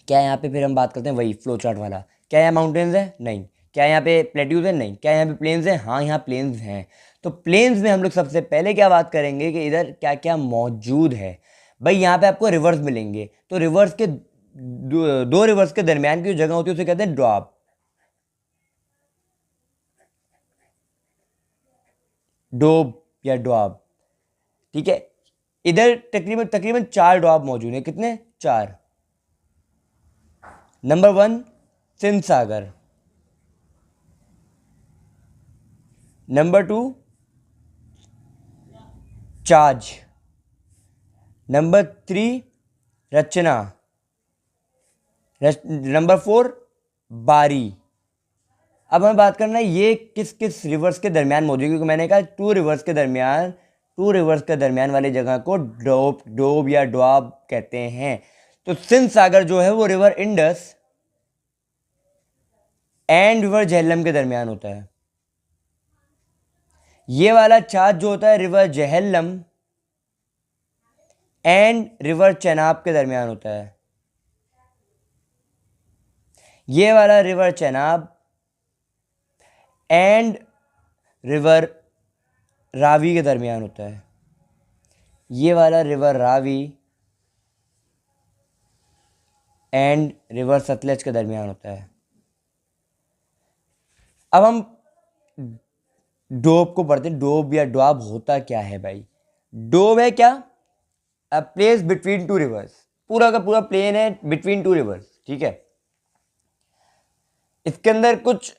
क्या यहाँ पे फिर हम बात करते हैं वही फ्लो चार्ट वाला। क्या यहाँ माउंटेन्स है, नहीं। क्या यहाँ पे प्लेट्यूज है, नहीं। क्या यहाँ पे प्लेन्स हैं, हाँ यहाँ प्लेन्स हैं। तो प्लेन्स में हम लोग सबसे पहले क्या बात करेंगे कि इधर क्या क्या मौजूद है। भाई यहाँ पे आपको रिवर्स मिलेंगे, तो रिवर्स के दो रिवर्स के दरमियान की जो जगह होती है उसे कहते हैं ड्रॉप, डोब या ड्रॉप, ठीक है। इधर तकरीबन तकरीबन 4 ड्रॉप मौजूद हैं, कितने, 4। नंबर 1 सिंध सागर, नंबर 2 चाज, नंबर 3 रचना, नंबर 4 बारी। अब हमें बात करना है ये किस किस रिवर्स के दरमियान मौजूद है, क्योंकि मैंने कहा टू रिवर्स के दरमियान वाली जगह को डोब या डॉब कहते हैं। तो सिंध सागर जो है वो river Indus and river Jhelum के दरमियान होता है। ये वाला चार्ज जो होता है river Jhelum and river Chenab के दरमियान होता है। ये वाला river Chenab and river Ravi के दरमियान होता है। ये वाला river Ravi and river Sutlej के दरमियान होता है। अब हम डोब को पढ़ते हैं। डोब या डॉब होता क्या है भाई? डोब है क्या? A place between two reverse, पूरा का पूरा प्लेन है बिटवीन टू रिवर्स, ठीक है। इसके अंदर कुछ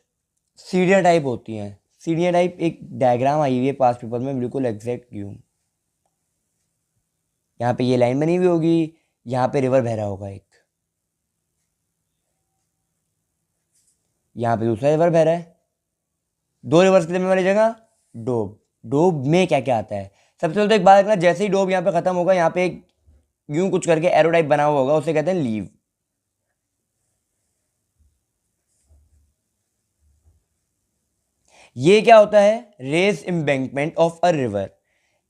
सीढ़ियाँ टाइप होती हैं। सीढ़ियाँ टाइप एक डायग्राम आई हुई है पास पेपर में, बिल्कुल एग्जैक्ट क्यों, यहाँ पे ये लाइन बनी हुई होगी, यहाँ पे रिवर बह रहा होगा एक, यहाँ पे दूसरा रिवर बह रहा है, दो रिवर्स के दरमियान वाली जगह डोब। डोब में क्या क्या आता है? सबसे पहले तो एक बात रखना, जैसे ही डोब यहाँ पे खत्म होगा, यहाँ पे एक यूं कुछ करके एरो टाइप बना हुआ होगा, उसे कहते हैं लीव। ये क्या होता है? Raised embankment of a river,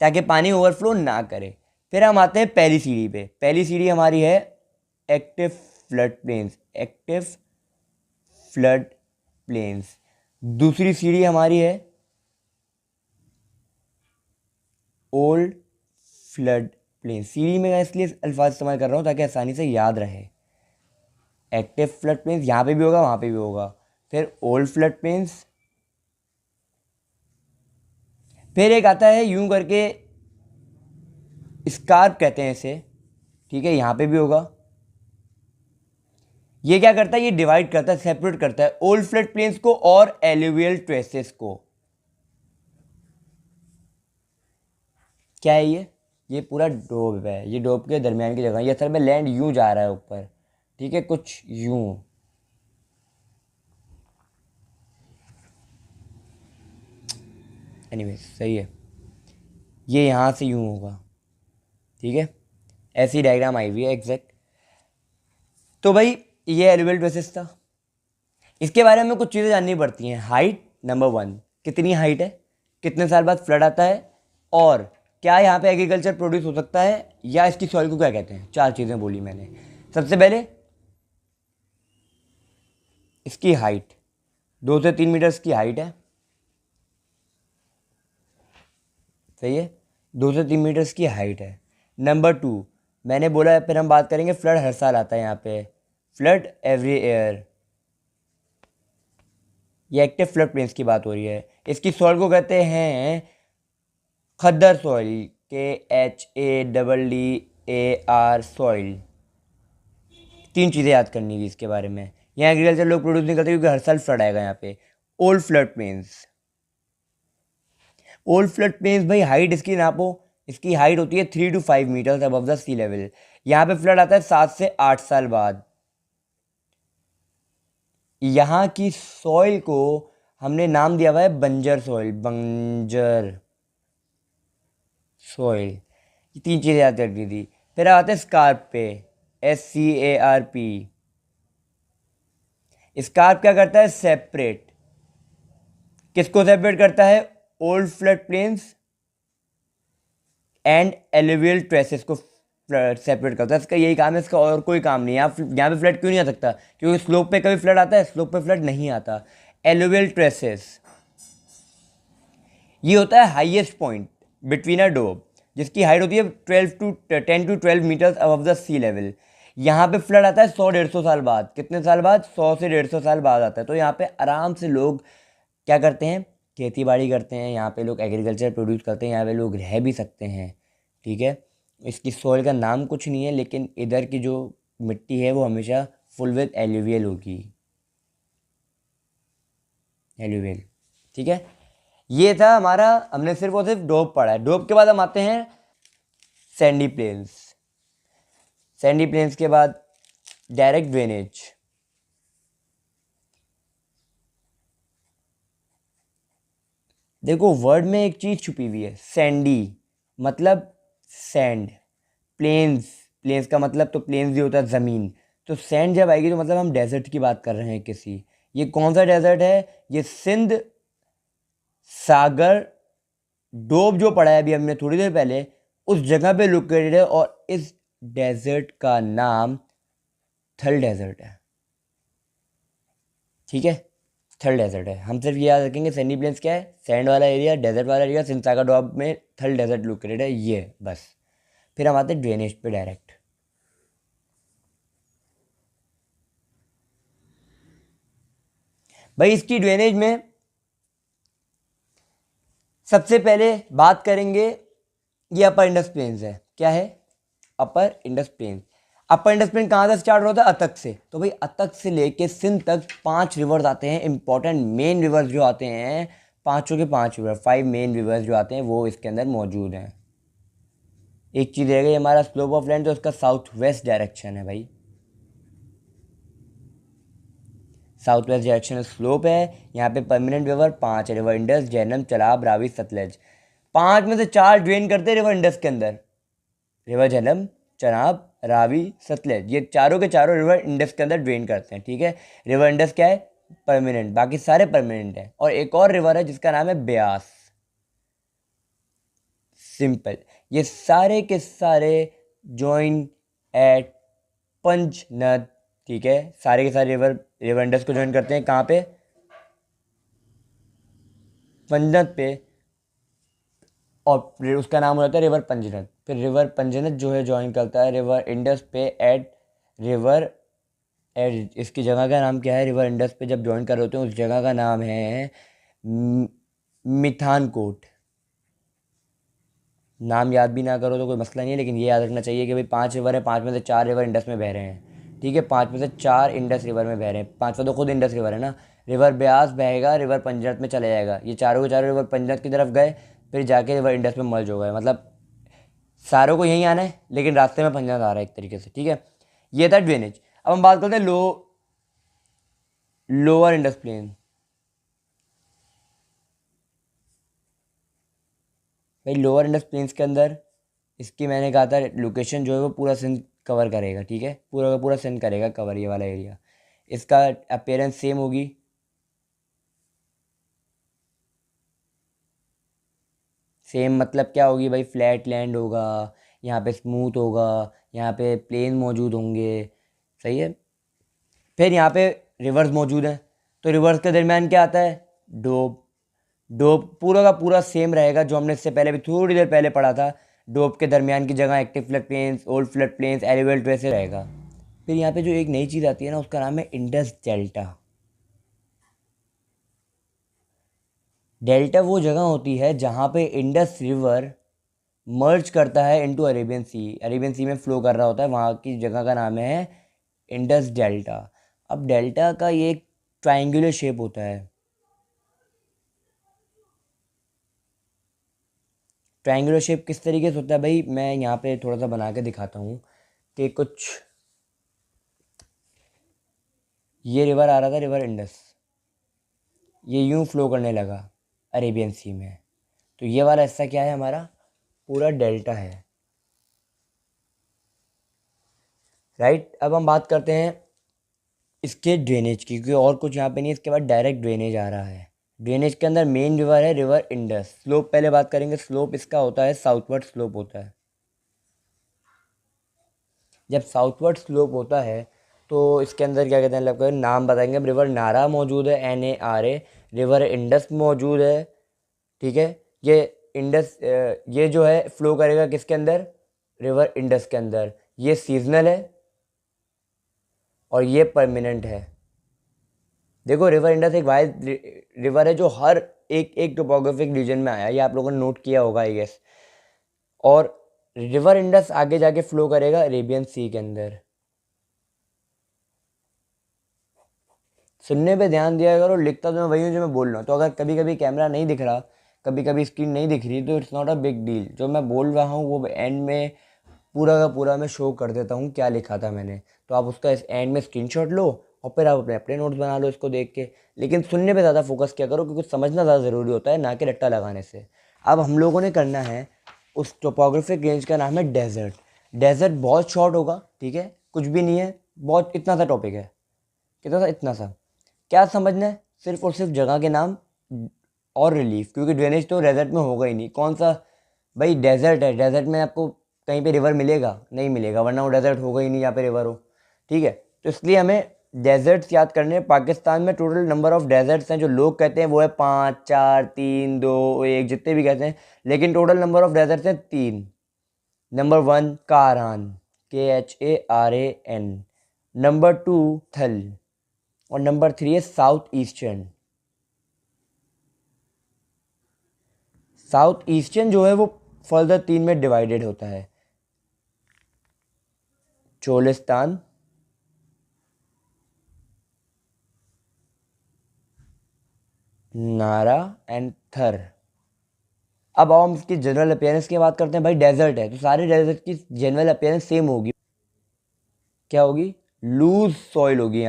ताकि पानी ओवरफ्लो ना करे। फिर हम आते हैं पहली सीढ़ी पे। पहली सीढ़ी हमारी है active flood plains, active flood plains. दूसरी सीढ़ी हमारी है ओल्ड फ्लड प्लेन। सीढ़ी में मैं इसलिए अल्फाज इस्तेमाल कर रहा हूँ ताकि आसानी से याद रहे। एक्टिव फ्लड प्लेन्स यहाँ पे भी होगा, वहाँ पे भी होगा। फिर ओल्ड फ्लड प्लेन्स, फिर एक आता है यूं करके स्कार्प कहते हैं इसे, ठीक है, यहाँ पे भी होगा। ये क्या करता है? ये डिवाइड करता है, सेपरेट करता है ओल्ड फ्लड प्लेन्स को और एलुवियल ट्रेसेस को। क्या है ये पूरा डोब है। ये डोब के दरमियान की जगह, ये असल में लैंड यूं जा रहा है ऊपर, ठीक है, कुछ यूं। एनीवे सही है, ये यहाँ से यूं होगा, ठीक है, ऐसी डायग्राम आई हुई है एग्जैक्ट। तो भाई ये एलुवियल ट्रेसेस था। इसके बारे में कुछ चीज़ें जाननी पड़ती हैं। हाइट नंबर 1, कितनी हाइट है, कितने साल बाद फ्लड आता है, और क्या यहाँ पे एग्रीकल्चर प्रोड्यूस हो सकता है, या इसकी सॉइल को क्या कहते हैं। 4 चीज़ें बोली मैंने। सबसे पहले इसकी हाइट 2 से 3 मीटर्स की हाइट है, सही है, 2 से 3 मीटर्स की हाइट है। नंबर 2 मैंने बोला, फिर हम बात करेंगे फ्लड हर साल आता है यहाँ पे, फ्लड एवरी ईयर। ये एक्टिव फ्लड प्लेन्स की बात हो रही है। इसकी सॉइल को कहते हैं खद्दर सॉइल, KHADDAR सॉइल। 3 चीज़ें याद करनी है इसके बारे में। यहाँ एग्रीकल्चर लोग प्रोड्यूस नहीं करते क्योंकि हर साल फ्लड आएगा यहाँ पे। Old flood plains, old flood plains भाई हाइट इसकी नापो, इसकी हाइट होती है 3 to 5 metres above the sea level. यहाँ पे फ्लड आता है 7 से 8 साल बाद। यहाँ की सॉइल को हमने नाम दिया हुआ है बंजर सॉइल, बंजर सॉइल। ये 3 चीज़ें याद रखनी थी। फिर आते हैं स्कार्प पे, SCARP। स्कार्प क्या करता है? सेपरेट, किसको सेपरेट करता है? Old flood plains and alluvial traces को सेपरेट करता है। इसका यही काम है, इसका और कोई काम नहीं है। यहाँ पे फ्लड क्यों नहीं आ सकता? क्योंकि स्लोप पे कभी फ्लड आता है, स्लोप पे फ्लड नहीं आता। एलुवियल ट्रेसेस ये होता है highest point between a doab, जिसकी हाइट होती है 10 to 12 metres above the sea level. यहाँ पे फ्लड आता है 100-150 साल बाद। कितने साल बाद? 100 से 150 साल बाद आता है। तो यहाँ पे आराम से लोग क्या करते हैं? खेती बाड़ी करते हैं। यहाँ पे लोग एग्रीकल्चर प्रोड्यूस करते हैं, यहाँ पे लोग रह भी सकते हैं, ठीक है। इसकी सॉइल का नाम कुछ नहीं है, लेकिन इधर की जो मिट्टी है वो हमेशा फुल विद एलुवियल होगी, एलुवियल, ठीक है। ये था हमारा, हमने सिर्फ और सिर्फ डोब पढ़ा है। डोब के बाद हम आते हैं सैंडी प्लेन्स। सैंडी प्लेन्स के बाद डायरेक्ट ड्रेनेज। देखो वर्ड में एक चीज़ छुपी हुई है, सैंडी मतलब सैंड, प्लेन्स, प्लेन्स का मतलब तो प्लेन्स भी होता है ज़मीन, तो सैंड जब आएगी तो मतलब हम डेजर्ट की बात कर रहे हैं किसी। ये कौन सा डेजर्ट है? ये सिंध सागर डोब जो पढ़ा है अभी हमने थोड़ी देर पहले, उस जगह पे लोकेटेड है, और इस डेजर्ट का नाम थल डेजर्ट है। ठीक है, थल डेजर्ट है। हम सिर्फ ये याद रखेंगे सैंडी प्लेन्स क्या है, सैंड वाला एरिया, डेजर्ट वाला एरिया, सिंध सागर डोब में थल डेजर्ट लोकेटेड है, ये बस। फिर हम आते हैं ड्रेनेज पे डायरेक्ट। भाई इसकी ड्रेनेज में सबसे पहले बात करेंगे, ये अपर इंडस प्लेन्स है। क्या है? अपर इंडस प्लेन्स। अपर इंडस प्लेन कहाँ से स्टार्ट होता है? अतक से। तो भाई अतक से लेके सिंध तक 5 रिवर्स आते हैं, इंपॉर्टेंट मेन रिवर्स जो आते हैं, पाँचों के 5 रिवर, 5 मेन रिवर्स जो आते हैं वो इसके अंदर मौजूद हैं। एक चीज़ रह गई हमारा स्लोप ऑफ लैंड, तो उसका साउथ वेस्ट डायरेक्शन है भाई, साउथ वेस्ट डायरेक्शन स्लोप है। यहाँ पे परमानेंट रिवर 5 है, रिवर इंडस, झेलम, चनाब, रावी, सतलज। 5 में से 4 ड्रेन करते हैं रिवर इंडस के अंदर, रिवर झेलम, चनाब, रावी, सतलज, ये चारों के चारों रिवर इंडस के अंदर ड्रेन करते हैं। ठीक है, रिवर इंडस क्या है? परमानेंट, बाकी सारे परमानेंट है। और एक और रिवर है जिसका नाम है ब्यास, सिंपल। ये सारे के सारे ज्वाइन एट पंचनद। ठीक है, सारे के सारे रिवर इंडस को ज्वाइन करते हैं कहाँ पे? पंजनद पे, और उसका नाम हो जाता है रिवर पंजनद। फिर रिवर पंजनद जो है ज्वाइन करता है रिवर इंडस पे एट रिवर एट, इसकी जगह का नाम क्या है? रिवर इंडस पे जब ज्वाइन कर रहे होते हैं उस जगह का नाम है मिथानकोट। नाम याद भी ना करो तो कोई मसला नहीं है, लेकिन ये याद रखना चाहिए कि भाई 5 रिवर है, 5 में से 4 रिवर इंडस में बह रहे हैं। ठीक है, 5 में से 4 इंडस रिवर में बह रहे हैं, 5वां तो खुद इंडस रिवर है ना। रिवर ब्यास बहेगा, रिवर पंजनत में चला जाएगा, ये चारों के चारों रिवर पंजनत की तरफ गए, फिर जाके रिवर इंडस में मर्ज हो गए, मतलब सारों को यहीं आना है, लेकिन रास्ते में पंजनत आ रहा है एक तरीके से। ठीक है, ये था ड्रेनेज। अब हम बात करते हैं लोअर इंडस प्लेन। भाई लोअर इंडस प्लेन्स के अंदर इसकी मैंने कहा था लोकेशन जो है वो पूरा सिंध कवर करेगा। ठीक है, पूरा का पूरा सिंध करेगा कवर, ये वाला एरिया। इसका अपीयरेंस सेम होगी, सेम मतलब क्या होगी भाई? फ्लैट लैंड होगा, यहाँ पे स्मूथ होगा, यहाँ पे प्लेन मौजूद होंगे। सही है। फिर यहाँ पे रिवर्स मौजूद हैं, तो रिवर्स के दरमियान क्या आता है? डोब। डोब पूरा का पूरा सेम रहेगा जो हमने इससे पहले भी थोड़ी देर पहले पढ़ा था। डोब के दरमियान की जगह active flood plains, old flood planes, elevate वैसे रहेगा। फिर यहाँ पे जो एक नई चीज़ आती है ना, उसका नाम है इंडस डेल्टा। डेल्टा वो जगह होती है जहाँ पे इंडस रिवर मर्ज करता है इनटू अरेबियन सी, अरेबियन सी में फ्लो कर रहा होता है, वहाँ की जगह का नाम है इंडस डेल्टा। अब डेल्टा का ये एक ट्रायंगुलर शेप होता है। ट्रायंगुलर शेप किस तरीके से होता है भाई? मैं यहाँ पे थोड़ा सा बना के दिखाता हूँ कि कुछ, ये रिवर आ रहा था, रिवर इंडस, ये यूं फ्लो करने लगा अरेबियन सी में, तो ये वाला हिस्सा क्या है हमारा? पूरा डेल्टा है। राइट, अब हम बात करते हैं इसके ड्रेनेज की, क्योंकि और कुछ यहाँ पे नहीं, इसके बाद डायरेक्ट ड्रेनेज आ रहा है। ड्रेनेज के अंदर मेन रिवर है रिवर इंडस। स्लोप पहले बात करेंगे, स्लोप इसका होता है साउथवर्ड स्लोप होता है। जब साउथवर्ड स्लोप होता है तो इसके अंदर क्या कहते हैं, मतलब नाम बताएंगे। अब रिवर नारा मौजूद है, NARA, रिवर इंडस मौजूद है। ठीक है, ये इंडस ये जो है फ्लो करेगा किसके अंदर? रिवर इंडस के अंदर। ये सीजनल है और ये परमानेंट है। देखो रिवर इंडस एक वाइड रिवर है जो हर एक टोपोग्राफिक रीजन में आया है, ये आप लोगों ने नोट किया होगा आई गेस। और रिवर इंडस आगे जाके फ्लो करेगा अरेबियन सी के अंदर। सुनने पे ध्यान दिया करो, लिखता तो मैं वही हूँ जो मैं बोल रहा हूँ। तो अगर कभी कभी कैमरा नहीं दिख रहा, कभी कभी स्क्रीन नहीं दिख रही, तो it's not a big deal. जो मैं बोल रहा हूँ वो एंड में पूरा का पूरा मैं शो कर देता हूँ क्या लिखा था मैंने, तो आप उसका इस एंड में स्क्रीनशॉट लो और फिर आप अपने अपने नोट्स बना लो इसको देख के। लेकिन सुनने पे ज़्यादा फोकस किया करो, क्योंकि समझना ज़्यादा ज़रूरी होता है, ना कि रट्टा लगाने से। अब हम लोगों ने करना है, उस टोपोग्राफिक रेंज का नाम है डेजर्ट। डेजर्ट बहुत शॉर्ट होगा, ठीक है, कुछ भी नहीं है, बहुत इतना सा टॉपिक है। कितना सा? इतना सा। क्या समझना है? सिर्फ और सिर्फ जगह के नाम और रिलीफ, क्योंकि ड्रेनेज तो डेजर्ट में होगा ही नहीं। कौन सा भाई डेजर्ट है, डेजर्ट में आपको कहीं पे रिवर मिलेगा? नहीं मिलेगा, वरना वो डेजर्ट होगा ही नहीं जहाँ पे रिवर हो। ठीक है, तो इसलिए हमें डेजर्ट्स याद करने हैं। पाकिस्तान में टोटल नंबर ऑफ डेजर्ट्स हैं, जो लोग कहते हैं वो है 5, 4, 3, 2, 1, जितने भी कहते हैं, लेकिन टोटल नंबर ऑफ डेजर्ट्स हैं 3। नंबर 1 कारान, KHARAN, नंबर 2 थल, और नंबर 3 है साउथ ईस्टर्न। साउथ ईस्टर्न जो है वो फर्दर 3 में डिवाइडेड होता है, चोलिस्तान, नारा एंड थर। अब आओ हम इसकी जनरल अपीयरेंस की बात करते हैं। भाई डेजर्ट है तो सारे डेजर्ट की जनरल अपीयरेंस सेम होगी। क्या होगी? लूज सॉइल होगी।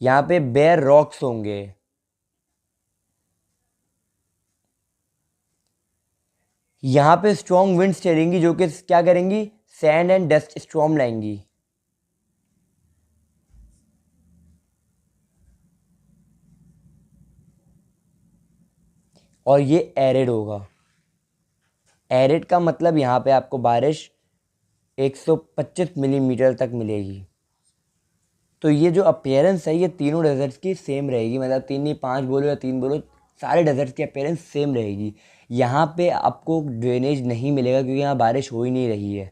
यहाँ पे बेयर रॉक्स होंगे। यहाँ पे स्ट्रॉन्ग विंड्स चलेंगी, जो कि क्या करेंगी? सैंड एंड डस्ट स्टॉर्म लाएंगी। और ये एरिड होगा। एरिड का मतलब यहाँ पे आपको बारिश 125 मिलीमीटर तक मिलेगी। तो ये जो अपीयरेंस है, ये तीनों डेजर्ट्स की सेम रहेगी। मतलब 3 नहीं, 5 बोलो या 3 बोलो, सारे डेजर्ट्स की अपीयरेंस सेम रहेगी। यहाँ पे आपको ड्रेनेज नहीं मिलेगा, क्योंकि यहाँ बारिश हो ही नहीं रही है।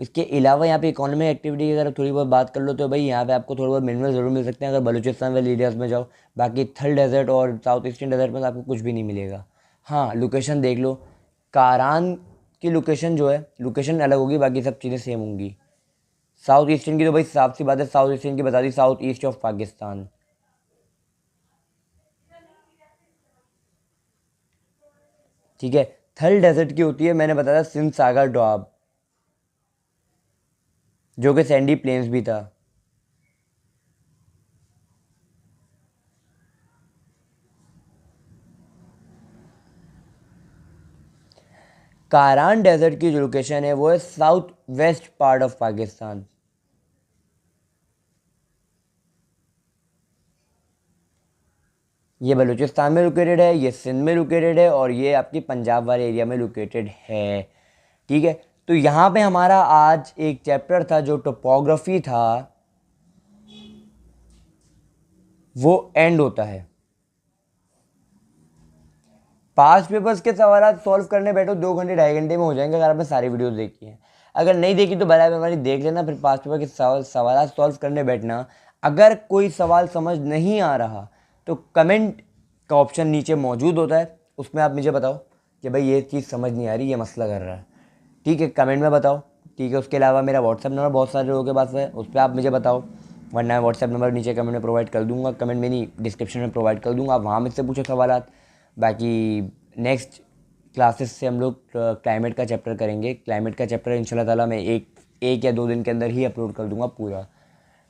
इसके अलावा यहाँ पे इकोनॉमिक एक्टिविटी की अगर थोड़ी बहुत बात कर लो, तो भाई यहाँ पे आपको थोड़े बहुत मिनरल ज़रूर मिल सकते हैं अगर बलूचिस्तान वाले एरियाज़ में जाओ। बाकी थल डेजर्ट और साउथ ईस्टर्न डेजर्ट में आपको कुछ भी नहीं मिलेगा। हाँ, लोकेशन देख लो, कारान की लोकेशन जो है, लोकेशन अलग होगी, बाकी सब चीज़ें सेम होंगी। साउथ ईस्टर्न की तो भाई साफ सी बात है, साउथ ईस्टर्न की बता दी, साउथ ईस्ट ऑफ पाकिस्तान। ठीक है, थल डेजर्ट की होती है, मैंने बताया, सिंध सागर डोआब, जो कि सैंडी प्लेन्स भी था। कारान डेजर्ट की जो लोकेशन है वो है south west part of Pakistan. ये बलूचिस्तान में लोकेटेड है, ये सिंध में लोकेटेड है, और ये आपकी पंजाब वाले एरिया में लोकेटेड है। ठीक है, तो यहाँ पे हमारा आज एक चैप्टर था जो टोपोग्राफी था, वो एंड होता है। पास्ट पेपर्स के सवाल सॉल्व करने बैठो 2 घंटे 2.5 घंटे में हो जाएंगे, अगर आपने सारी वीडियोस देखी हैं। अगर नहीं देखी तो बराबर हमारी देख लेना, फिर पास्ट पेपर के सवाल सॉल्व करने बैठना। अगर कोई सवाल समझ नहीं आ रहा तो कमेंट का ऑप्शन नीचे मौजूद होता है, उसमें आप मुझे बताओ कि भाई ये चीज़ समझ नहीं आ रही, ये मसला कर रहा है। ठीक है, कमेंट में बताओ। ठीक है, उसके अलावा मेरा व्हाट्सएप नंबर बहुत सारे लोगों के पास है, उस पर आप मुझे बताओ, वरना मैं व्हाट्सएप नंबर नीचे कमेंट में प्रोवाइड कर दूंगा, कमेंट मेरी डिस्क्रिप्शन में प्रोवाइड कर दूंगा, आप वहाँ मुझसे पूछो सवाल। बाकी नेक्स्ट क्लासेस से हम लोग क्लाइमेट का चैप्टर करेंगे। क्लाइमेट का चैप्टर इंशाल्लाह ताला मैं एक या 2 दिन के अंदर ही अपलोड कर दूंगा पूरा।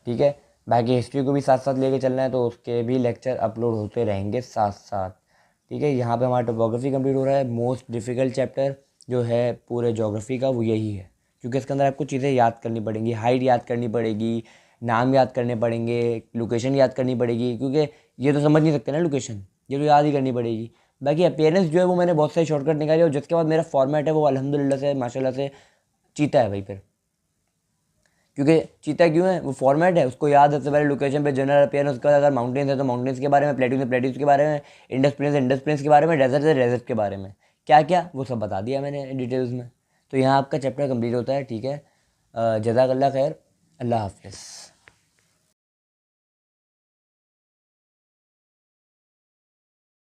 ठीक है, बाकी हिस्ट्री को भी साथ साथ लेके चलना है, तो उसके भी लेक्चर अपलोड होते रहेंगे साथ साथ। ठीक है, यहाँ पे हमारा टोपोग्राफी कंप्लीट हो रहा है। मोस्ट डिफ़िकल्ट चैप्टर जो है पूरे जोग्राफी का वो यही है, क्योंकि इसके अंदर आपको चीज़ें याद करनी पड़ेंगी, हाइट याद करनी पड़ेगी, नाम याद करने पड़ेंगे, लोकेशन याद करनी पड़ेगी, क्योंकि ये तो समझ नहीं सकते ना लोकेशन, ये तो याद ही करनी पड़ेगी। बाकी अपीयरेंस जो है वो मैंने बहुत सारे शॉर्टकट निकाले, और जिसके बाद मेरा फॉर्मेट है वो अल्हम्दुलिल्लाह से माशाल्लाह से चीता है भाई। फिर क्योंकि चीता क्यों है? वो फॉर्मेट है, उसको याद है सबसे पहले लोकेशन पे जनरल अपीयरेंस, उसके बाद अगर माउंटेन्स है तो माउंटेन्स के बारे में, प्लेट्यूज है प्लेट्यूज के बारे में, इंडस प्लेन्स के बारे में, डेजर्ट है डेजर्ट के बारे में, क्या क्या वो सब बता दिया मैंने डिटेल्स में। तो यहाँ आपका चैप्टर कंप्लीट होता है। ठीक है, जज़ाकल्लाह खैर, अल्लाह हाफिज़।